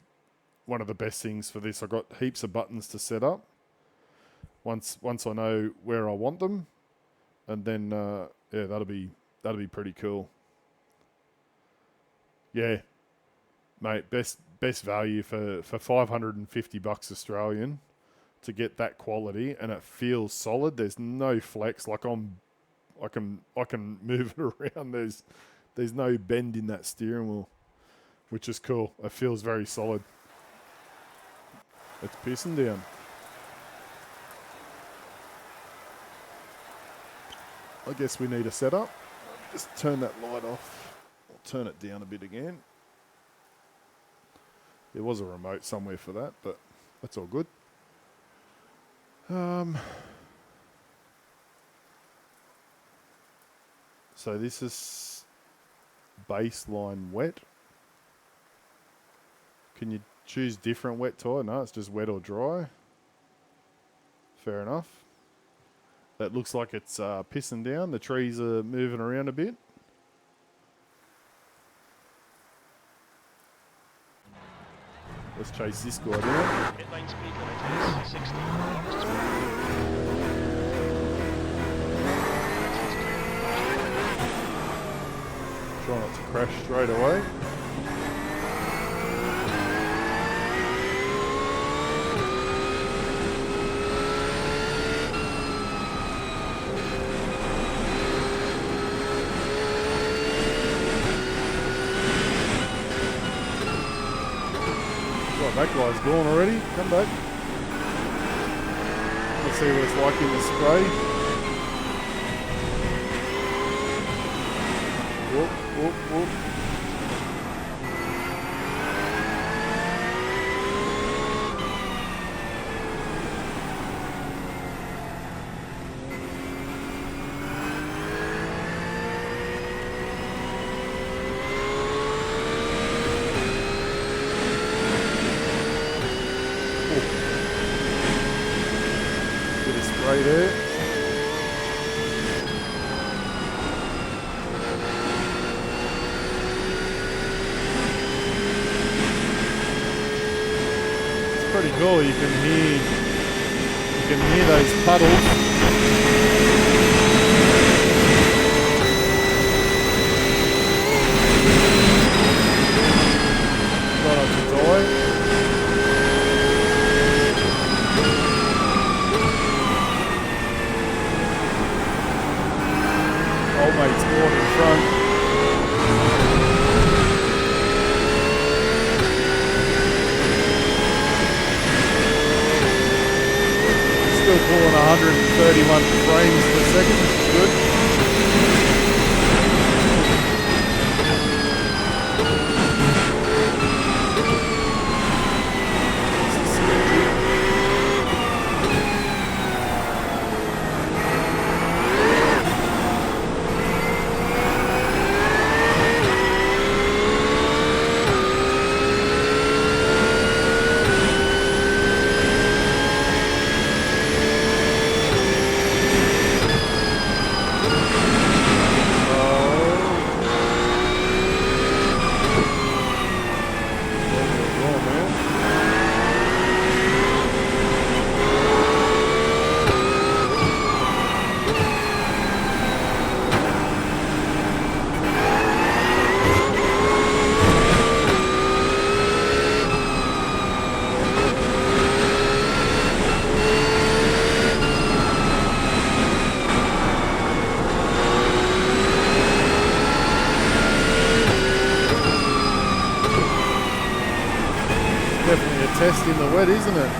one of the best things for this. I've got heaps of buttons to set up. Once I know where I want them, and then yeah, that'll be pretty cool. Yeah, mate, best value for $550 Australian to get that quality, and it feels solid. There's no flex. Like I can move it around. There's no bend in that steering wheel, which is cool. It feels very solid. It's pissing down. I guess we need a setup. Just turn that light off. I'll turn it down a bit again. There was a remote somewhere for that, but that's all good. So this is baseline wet. Can you choose different wet tire? No, it's just wet or dry. Fair enough. That looks like it's pissing down. The trees are moving around a bit. Let's chase this guy down. Pit lane speed limit is 60 kilometers per hour. Try not to crash straight away. Back guy's gone already. Come back. Let's see what it's like in the spray. Whoop, whoop, whoop. Bit of spray there. It's pretty cool. You can hear those puddles. Try not to die. Old mate's born in front. Still pulling 131 frames per second, which is good. This is sketchy. Definitely a test in the wet, isn't it?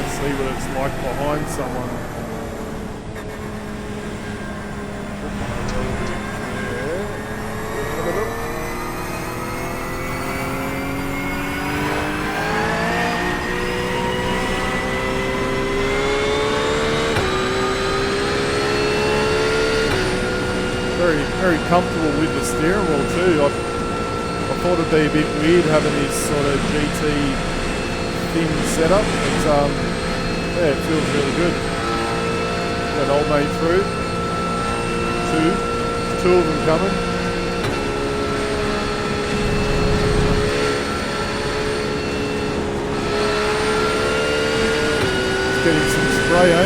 See what it's like behind someone. Very, very comfortable with the steering wheel too. I thought it'd be a bit weird having this sort of GT thin setup, but yeah, it feels really good. Got old mate through. Two of them coming. It's getting some spray, eh?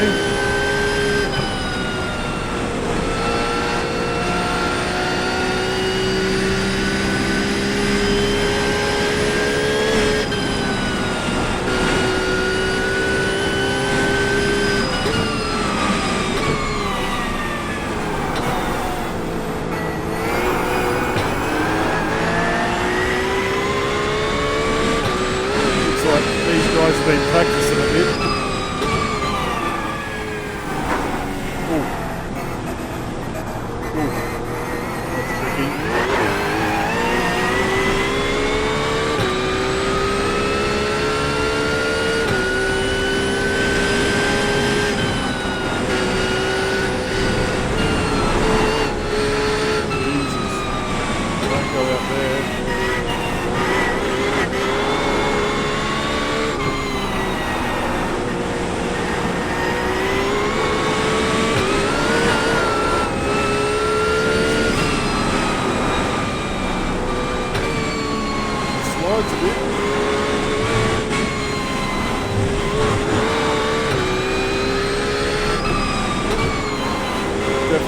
These guys have been practicing a bit.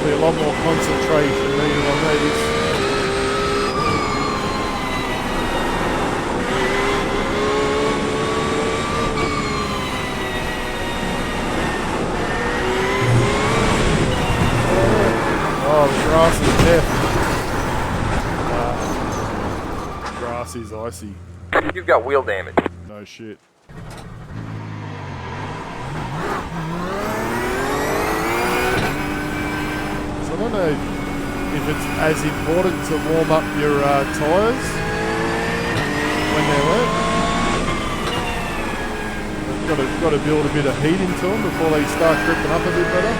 Definitely a lot more concentration needed on these. Oh, the grass is death. Grass is icy. You've got wheel damage. No shit. So I don't know if it's as important to warm up your tyres when they're wet. Got to build a bit of heat into them before they start gripping up a bit better.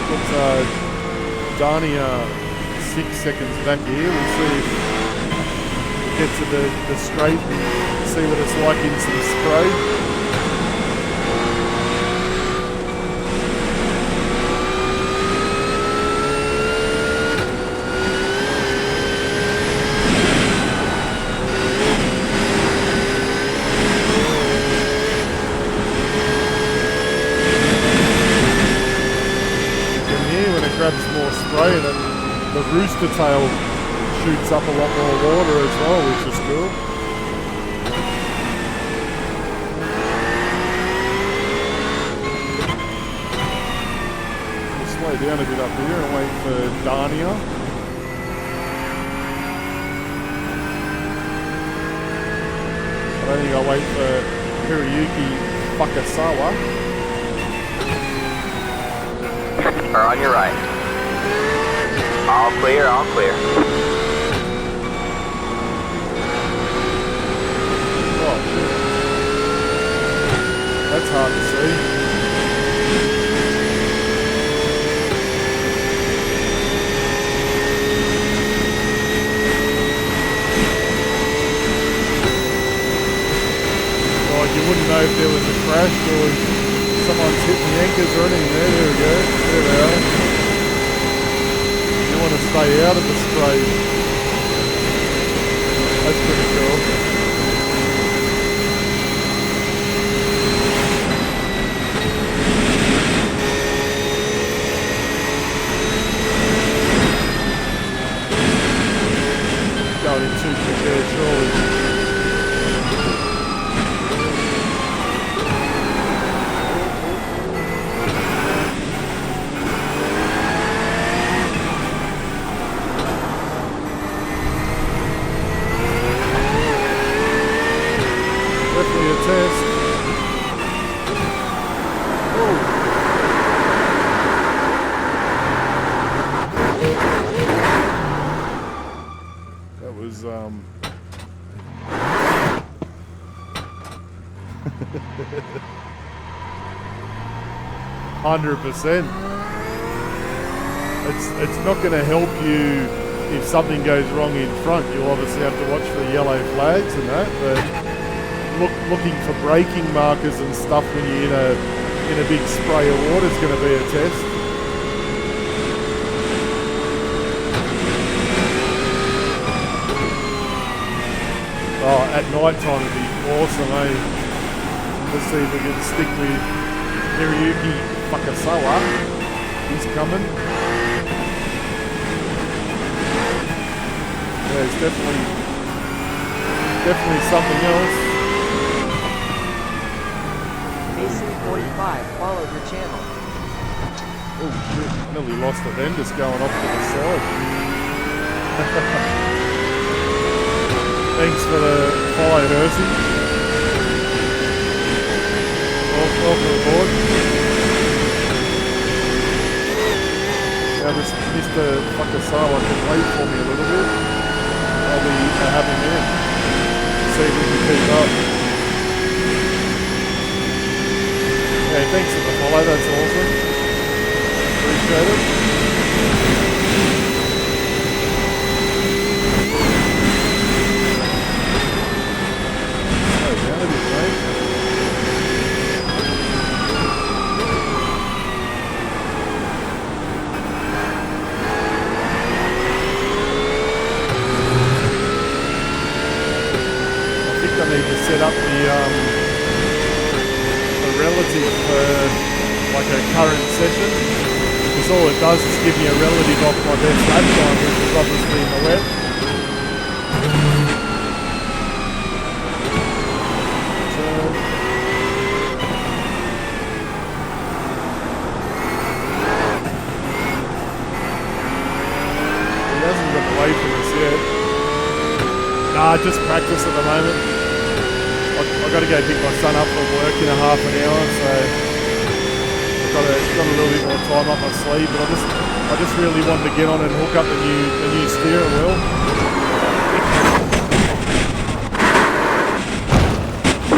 Put Dania 6 seconds back here. We'll see if we get to the straight and see what it's like in some spray. Grabs more spray and the rooster tail shoots up a lot more water as well, which is cool. We'll slow down a bit up here and wait for Dania. I don't think I'll wait for Hiroyuki Fukasawa. Are on your right. All clear, all clear. Oh, shit. That's hard to see. Like you wouldn't know if there was a crash or someone's hitting the anchors or anything there. There we go. There they are. You want to stay out of the spray. That's pretty cool. Going in too quick there, surely. 100%. It's not going to help you if something goes wrong in front. You'll obviously have to watch for yellow flags and that, but looking for braking markers and stuff when you're in a big spray of water is going to be a test. Oh, at night time it'd be awesome, eh? Let's see if we can stick with Hiroyuki Fukasawa. He's coming. Yeah, it's definitely something else. AC45, follow your channel. Oh shit, nearly lost it then, just going off to the side. Thanks for the follow, Hersey. Welcome aboard. Now this Mr. Fukasawa can wait for me a little bit. I'll be having him. See if we can keep up. Yeah, thanks for the follow, that's awesome. Appreciate it. Slow down a bit, mate. I need to set up the relative for like a current session, because all it does is give me a relative off my best lap time, which is obviously in the wet. He hasn't got away from us yet. Nah, just practice at the moment. I've got to go pick my son up from work in a half an hour, so I've got a little bit more time up my sleeve. But I just really wanted to get on and hook up the new steering wheel.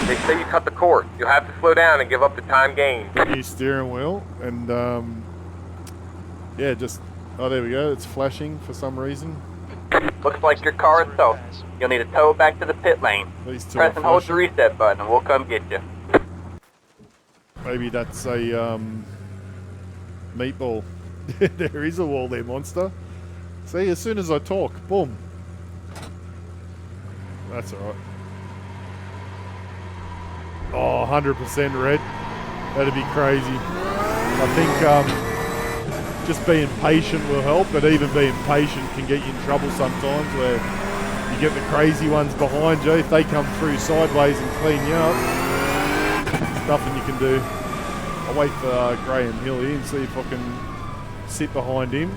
They say you cut the course. You'll have to slow down and give up the time gained. New steering wheel, and yeah, just there we go. It's flashing for some reason. Looks like your car is toast. You'll need to tow it back to the pit lane. These two Press are and hold the flashing. reset button and we'll come get you. Maybe that's a meatball. There is a wall there, monster. See, as soon as I talk, boom. That's alright. Oh, 100% red. That'd be crazy. I think just being patient will help, but even being patient can get you in trouble sometimes, where you get the crazy ones behind you. If they come through sideways and clean you up, there's nothing you can do. I'll wait for Graham Hill here and see if I can sit behind him.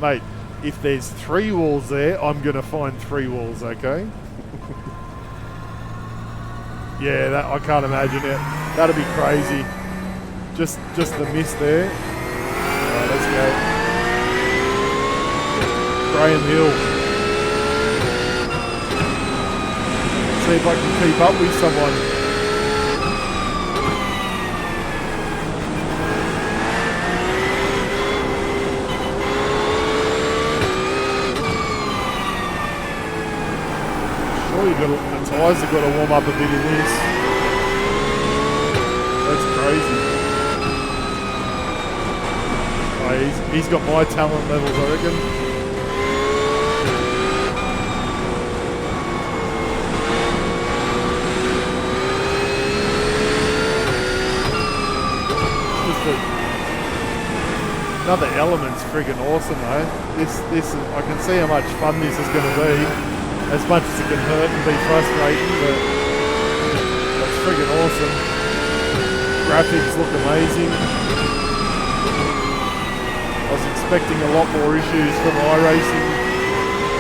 Mate, if there's 3 walls there, I'm going to find 3 walls, okay? Yeah, that, I can't imagine it. That'd be crazy. Just the miss there. Alright, let's go. Graham Hill. See if I can keep up with someone. The tyres have got to warm up a bit in this. That's crazy. Oh, he's got my talent levels, I reckon. Another element's friggin' awesome, though. This I can see how much fun this is going to be. As much as it can hurt and be frustrating, but that's friggin' awesome. Graphics look amazing. I was expecting a lot more issues from iRacing,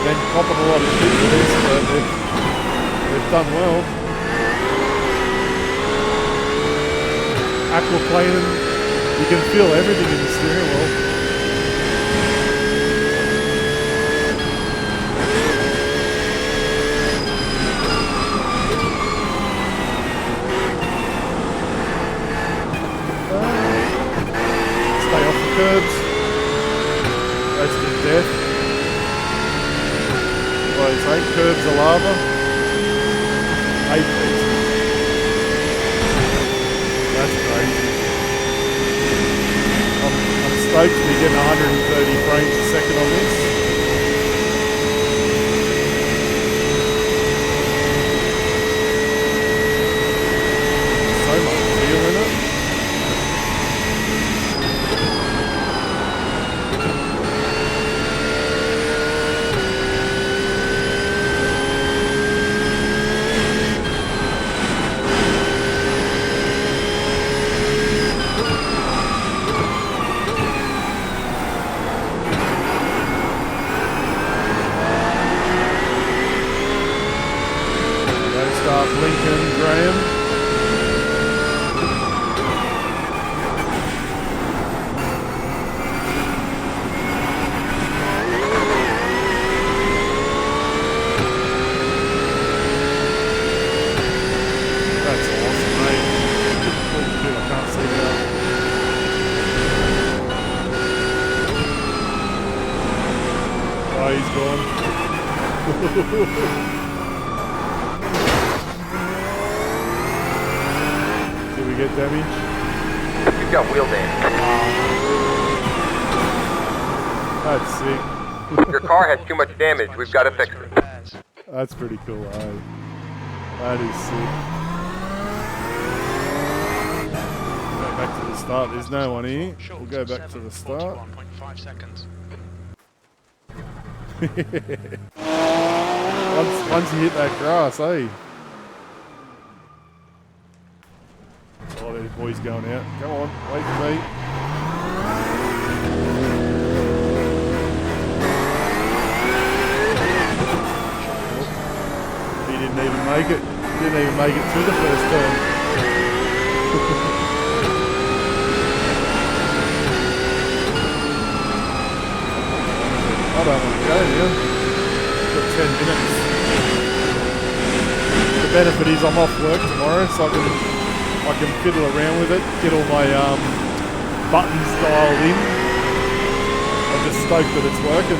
then copping a lot of shit for this, but they've done well. Aquaplaning, you can feel everything in the steering wheel. Curbs. That's to death. Those 8 curbs of lava. 8 feet. That's crazy. I'm stoked to be getting 130 frames a second on this. So much feel in it. Lincoln, Graham. That's awesome, mate. I can't see that. Oh, he's gone. Get damage. You've got wheel damage. That's sick. Your car has too much damage. We've got to fix it. That's pretty cool, eh? That is sick. Go back to the start. There's no one here. We'll go back to the start. 41.5 seconds. Once you hit that grass, eh? Oh, there's boys going out. Come on, wait for me. He didn't even make it. He didn't even make it through the first turn. I don't want to go now. Got 10 minutes. The benefit is I'm off work tomorrow, so I can fiddle around with it, get all my buttons dialed in. I'm just stoked that it's working.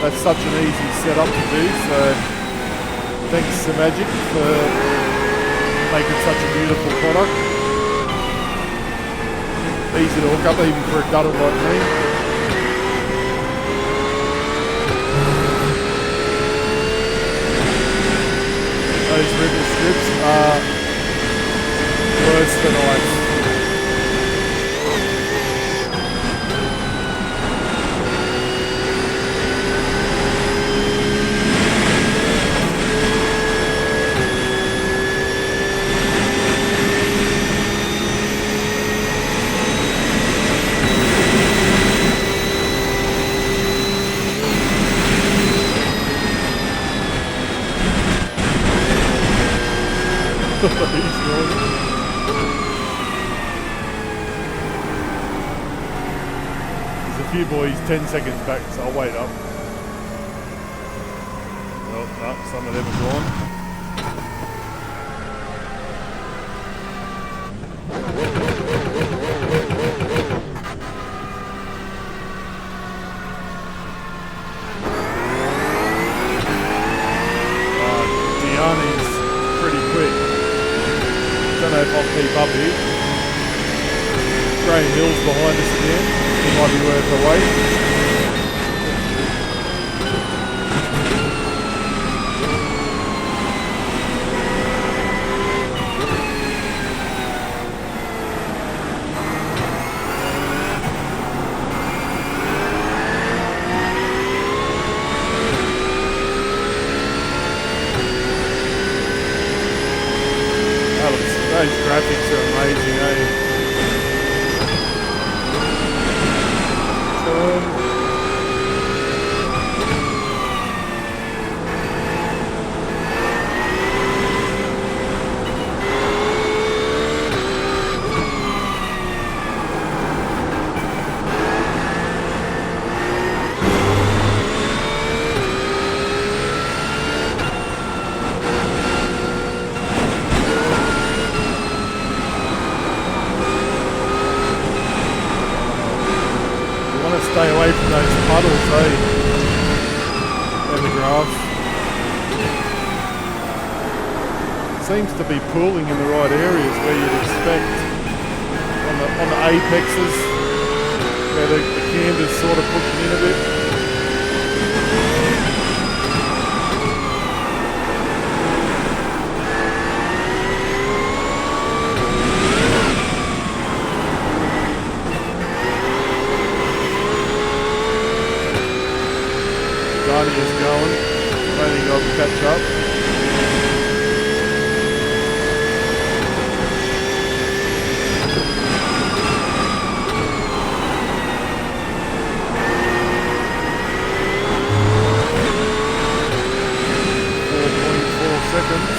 That's such an easy setup to do. So thanks SIMAGIC for making such a beautiful product. Easy to hook up even for a duddle like me. Those ribbon strips are worse than ice. He's going. There's a few boys 10 seconds back, so I'll wait up. Well, no, some of them are gone. Diani's pretty quick. Don't know if I'll keep up here. Graham Hill's behind us again. He might be worth a wait. Those graphics are amazing, eh? Stay away from those puddles, eh? And the grass. Seems to be pooling in the right areas where you'd expect. On the apexes, where the camber's sort of pushing in a bit. Is going. I think I'll catch up. Seconds.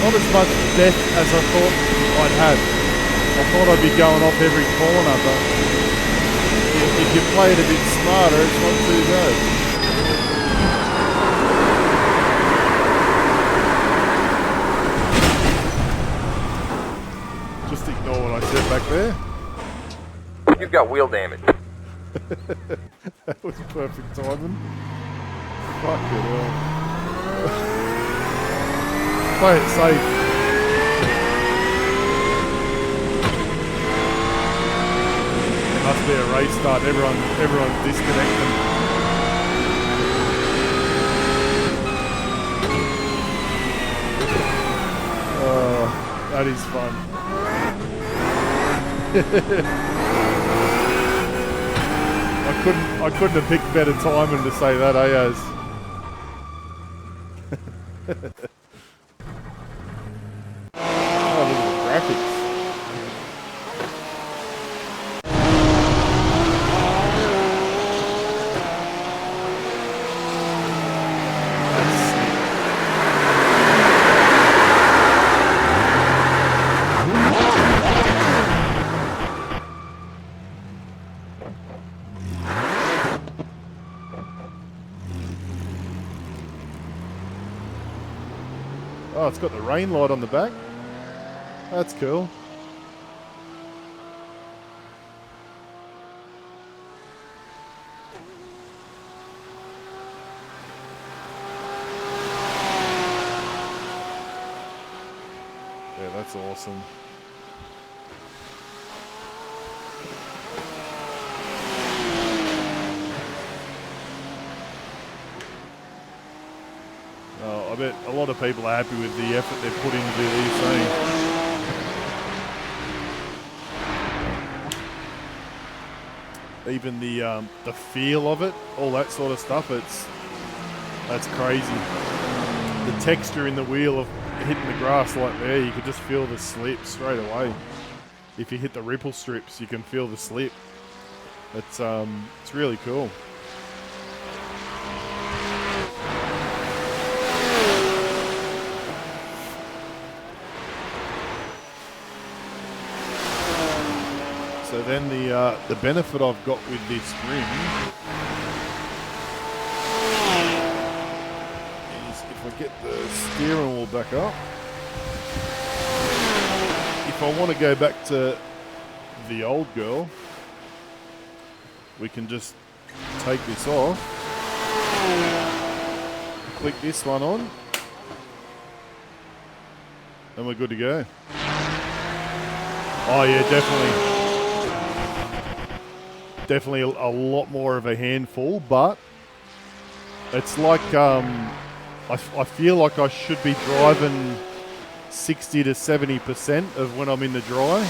Not as much depth as I thought I'd have. I thought I'd be going off every corner, but if you play it a bit smarter, it's not too bad. Just ignore what I said back there. You've got wheel damage. That was perfect timing. Fuck it hell. play it safe. It must be a race start. Everyone's disconnecting. Oh, that is fun. I couldn't have picked better timing to say that, Az. Oh, look at the graphics. Oh, it's got the rain light on the back. That's cool. Yeah, that's awesome. Oh, I bet a lot of people are happy with the effort they've put into these things. Even the feel of it, all that sort of stuff, that's crazy. The texture in the wheel of hitting the grass like there, you could just feel the slip straight away. If you hit the ripple strips, you can feel the slip. It's really cool. So then the benefit I've got with this rim is if I get the steering wheel back up, if I want to go back to the old girl, we can just take this off, click this one on, and we're good to go. Oh yeah, definitely a lot more of a handful, but it's like I feel like I should be driving 60 to 70% of when I'm in the dry.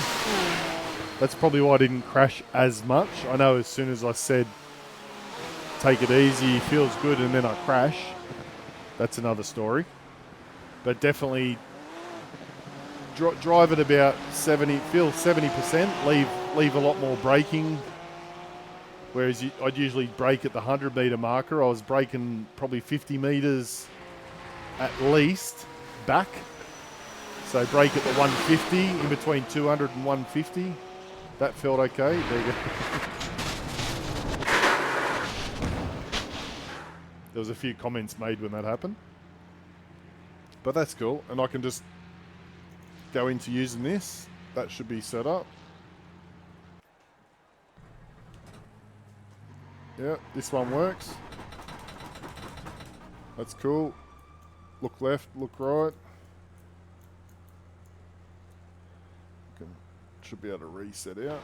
That's probably why I didn't crash as much. I know as soon as I said take it easy, feels good, and then I crash, that's another story. But definitely drive at about 70, feel 70%, leave a lot more braking. Whereas I'd usually brake at the 100 metre marker. I was braking probably 50 metres at least back. So brake at the 150, in between 200 and 150. That felt okay. There you go. There was a few comments made when that happened. But that's cool. And I can just go into using this. That should be set up. Yeah, this one works. That's cool. Look left, look right. Should be able to reset out.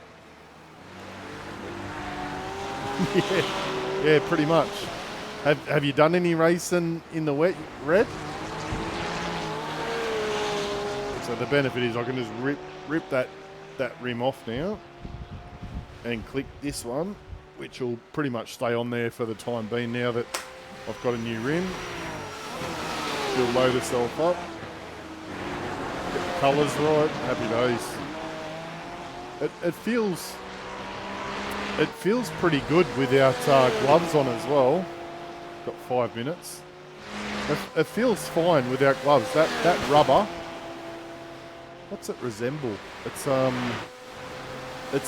Yeah, pretty much. Have you done any racing in the wet, Red? So the benefit is I can just rip that rim off now and click this one, which will pretty much stay on there for the time being now that I've got a new rim. She'll load herself up. Get the colours right. Happy days. It feels pretty good without gloves on as well. Got 5 minutes. It feels fine without gloves. That rubber. What's it resemble? It's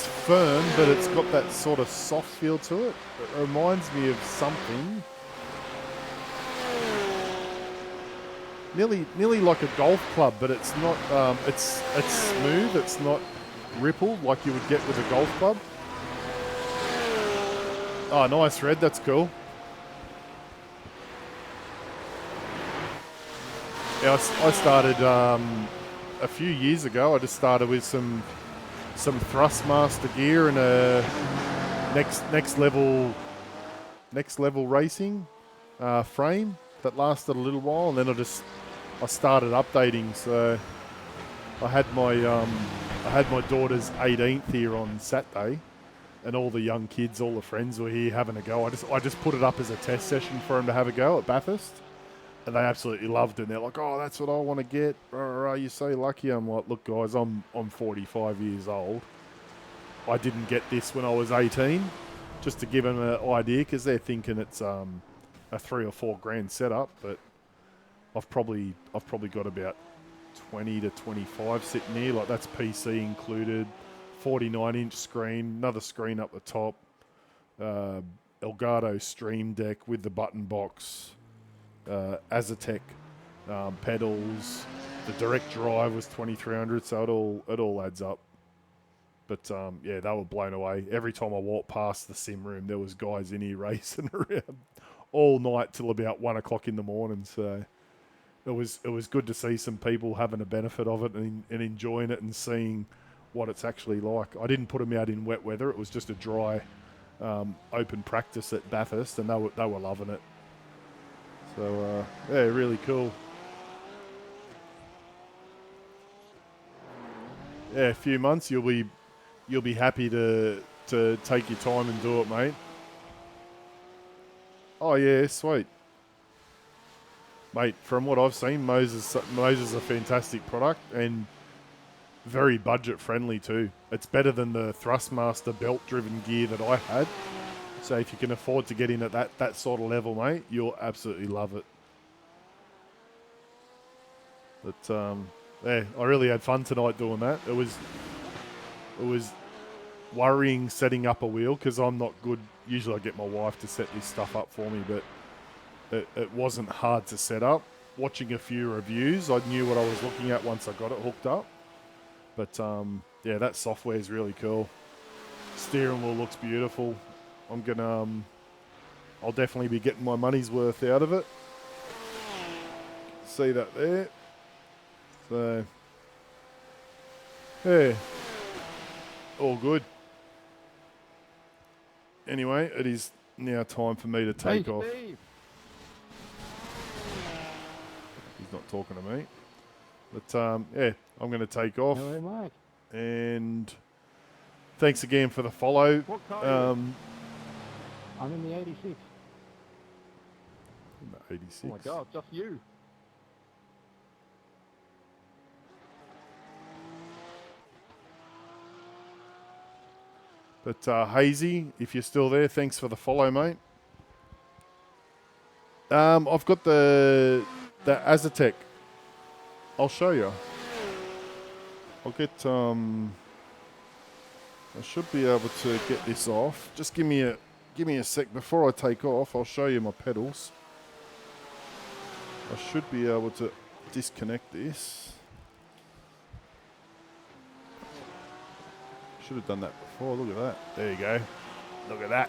firm, but it's got that sort of soft feel to it. It reminds me of something. Nearly like a golf club, but it's not. It's smooth. It's not rippled like you would get with a golf club. Oh, nice, Red. That's cool. Yeah, I started a few years ago. I just started with some Thrustmaster gear and a next level racing frame that lasted a little while, and then I started updating. So I had my daughter's 18th here on Saturday, and all the young kids, all the friends were here having a go. I just put it up as a test session for them to have a go at Bathurst, and they absolutely loved it. And they're like, "Oh, that's what I want to get. You're so lucky." I'm like, "Look, guys, I'm 45 years old. I didn't get this when I was 18." Just to give them an idea, because they're thinking it's a $3 or $4 grand setup, but I've probably got about 20 to 25 sitting here. Like, that's PC included, 49-inch screen, another screen up the top, Elgato Stream Deck with the button box, Azatec pedals. The direct drive was 2300, so it all adds up. But yeah, they were blown away. Every time I walked past the sim room, there was guys in here racing around all night till about 1 o'clock in the morning. So it was good to see some people having a benefit of it and enjoying it and seeing what it's actually like. I didn't put them out in wet weather. It was just a dry, open practice at Bathurst, and they were loving it. So yeah, really cool. Yeah, a few months you'll be happy to take your time and do it, mate. Oh yeah, sweet. Mate, from what I've seen, Moses is a fantastic product and very budget friendly too. It's better than the Thrustmaster belt driven gear that I had. So if you can afford to get in at that sort of level, mate, you'll absolutely love it. But yeah, I really had fun tonight doing that. It was worrying setting up a wheel because I'm not good. Usually I get my wife to set this stuff up for me, but it wasn't hard to set up. Watching a few reviews, I knew what I was looking at once I got it hooked up. But yeah, that software is really cool. Steering wheel looks beautiful. I'll definitely be getting my money's worth out of it. See that there? So yeah, all good. Anyway, it is now time for me to take off. Steve. He's not talking to me. But yeah, I'm going to take off. Hello, Mike. And thanks again for the follow. What car are you? I'm in the 86. 86. Oh my God, just you. But Hazy, if you're still there, thanks for the follow, mate. I've got the Azatec. I'll show you. I'll get I should be able to get this off. Just give me a sec before I take off. I'll show you my pedals. I should be able to disconnect this. Should have done that before. Look at that. There you go. Look at that.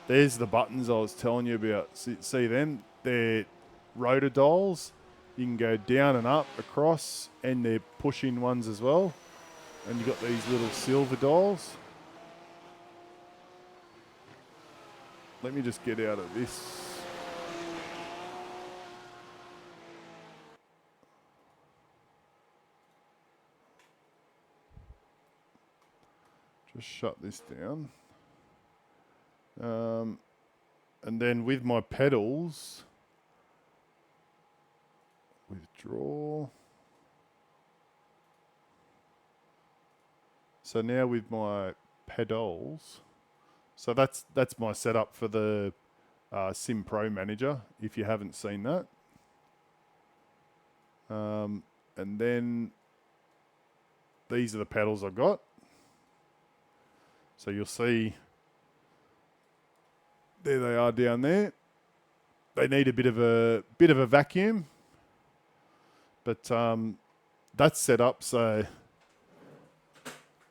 There's the buttons I was telling you about. See them? They're rotor dials. You can go down and up, across, and they're push-in ones as well. And you've got these little silver dials. Let me just get out of this. Just shut this down. And then with my pedals, withdraw. So now with my pedals, so that's my setup for the Sim Pro Manager, if you haven't seen that. And then these are the pedals I got. So you'll see, there they are down there. They need a bit of a vacuum, but that's set up so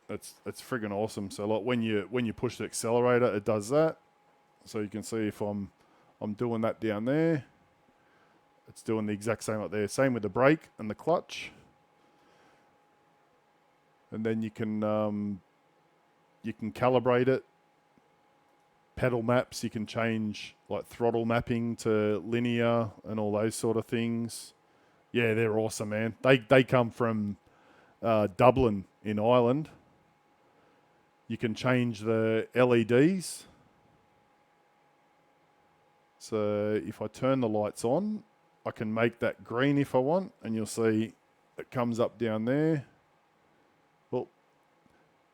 it's friggin' awesome. So like when you push the accelerator, it does that. So you can see if I'm doing that down there, it's doing the exact same up there. Same with the brake and the clutch. And then you can calibrate it. Pedal maps, you can change like throttle mapping to linear and all those sort of things. Yeah, they're awesome, man. They come from Dublin in Ireland. You can change the LEDs. So if I turn the lights on, I can make that green if I want, and you'll see it comes up down there. Well,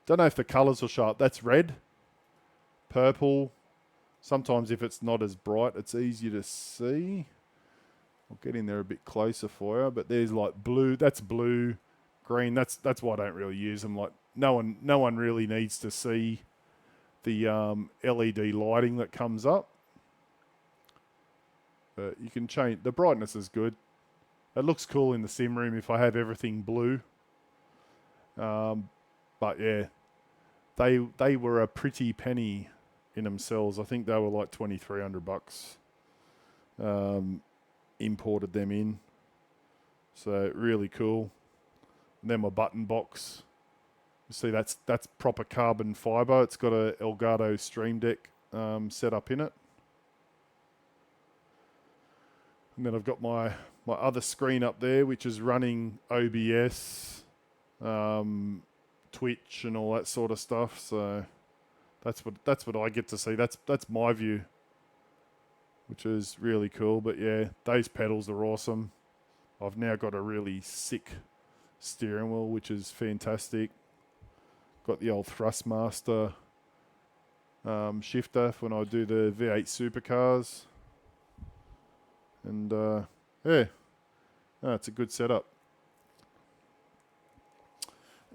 don't know if the colours will show up. That's red, purple. Sometimes if it's not as bright, it's easier to see. I'll get in there a bit closer for you, but there's like blue. That's blue, green. That's why I don't really use them. Like no one really needs to see the LED lighting that comes up. But you can change. The brightness is good. It looks cool in the sim room if I have everything blue. But yeah, they were a pretty penny in themselves. I think they were like $2,300. Imported them in. So really cool. And then my button box. You see that's proper carbon fiber. It's got a Elgato Stream Deck set up in it. And then I've got my other screen up there, which is running OBS, Twitch, and all that sort of stuff. So that's what I get to see. That's my view, which is really cool. But yeah, those pedals are awesome. I've now got a really sick steering wheel, which is fantastic. Got the old Thrustmaster shifter for when I do the V8 supercars. And yeah, it's a good setup.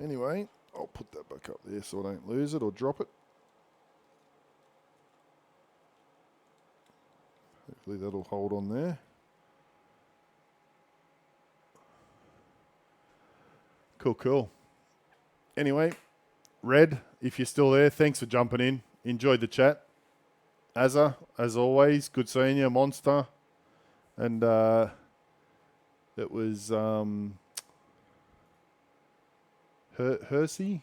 Anyway, I'll put that back up there so I don't lose it or drop it. Hopefully that'll hold on there. Cool. Anyway, Red, if you're still there, thanks for jumping in. Enjoyed the chat. Azza, as always, good seeing you, Monster. And it was Hersey?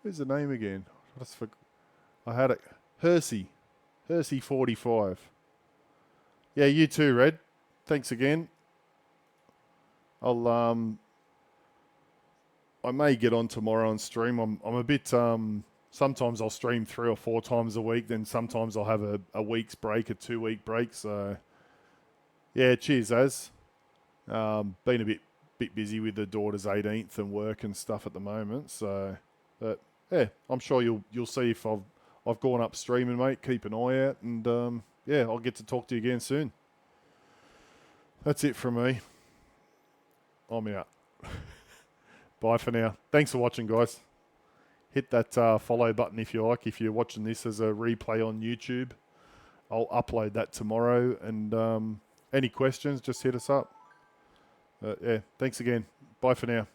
Who's the name again? I had it. Hersey 45. Yeah, you too, Red. Thanks again. I may get on tomorrow and stream. I'm a bit sometimes I'll stream 3 or 4 times a week, then sometimes I'll have a week's break, a 2-week break. So yeah, cheers, Az. Been a bit busy with the daughter's 18th and work and stuff at the moment. So, but yeah, I'm sure you'll see if I've gone up streaming, mate. Keep an eye out, and yeah, I'll get to talk to you again soon. That's it from me. I'm out. Bye for now. Thanks for watching, guys. Hit that follow button if you like. If you're watching this as a replay on YouTube, I'll upload that tomorrow. And any questions, just hit us up. Yeah, thanks again. Bye for now.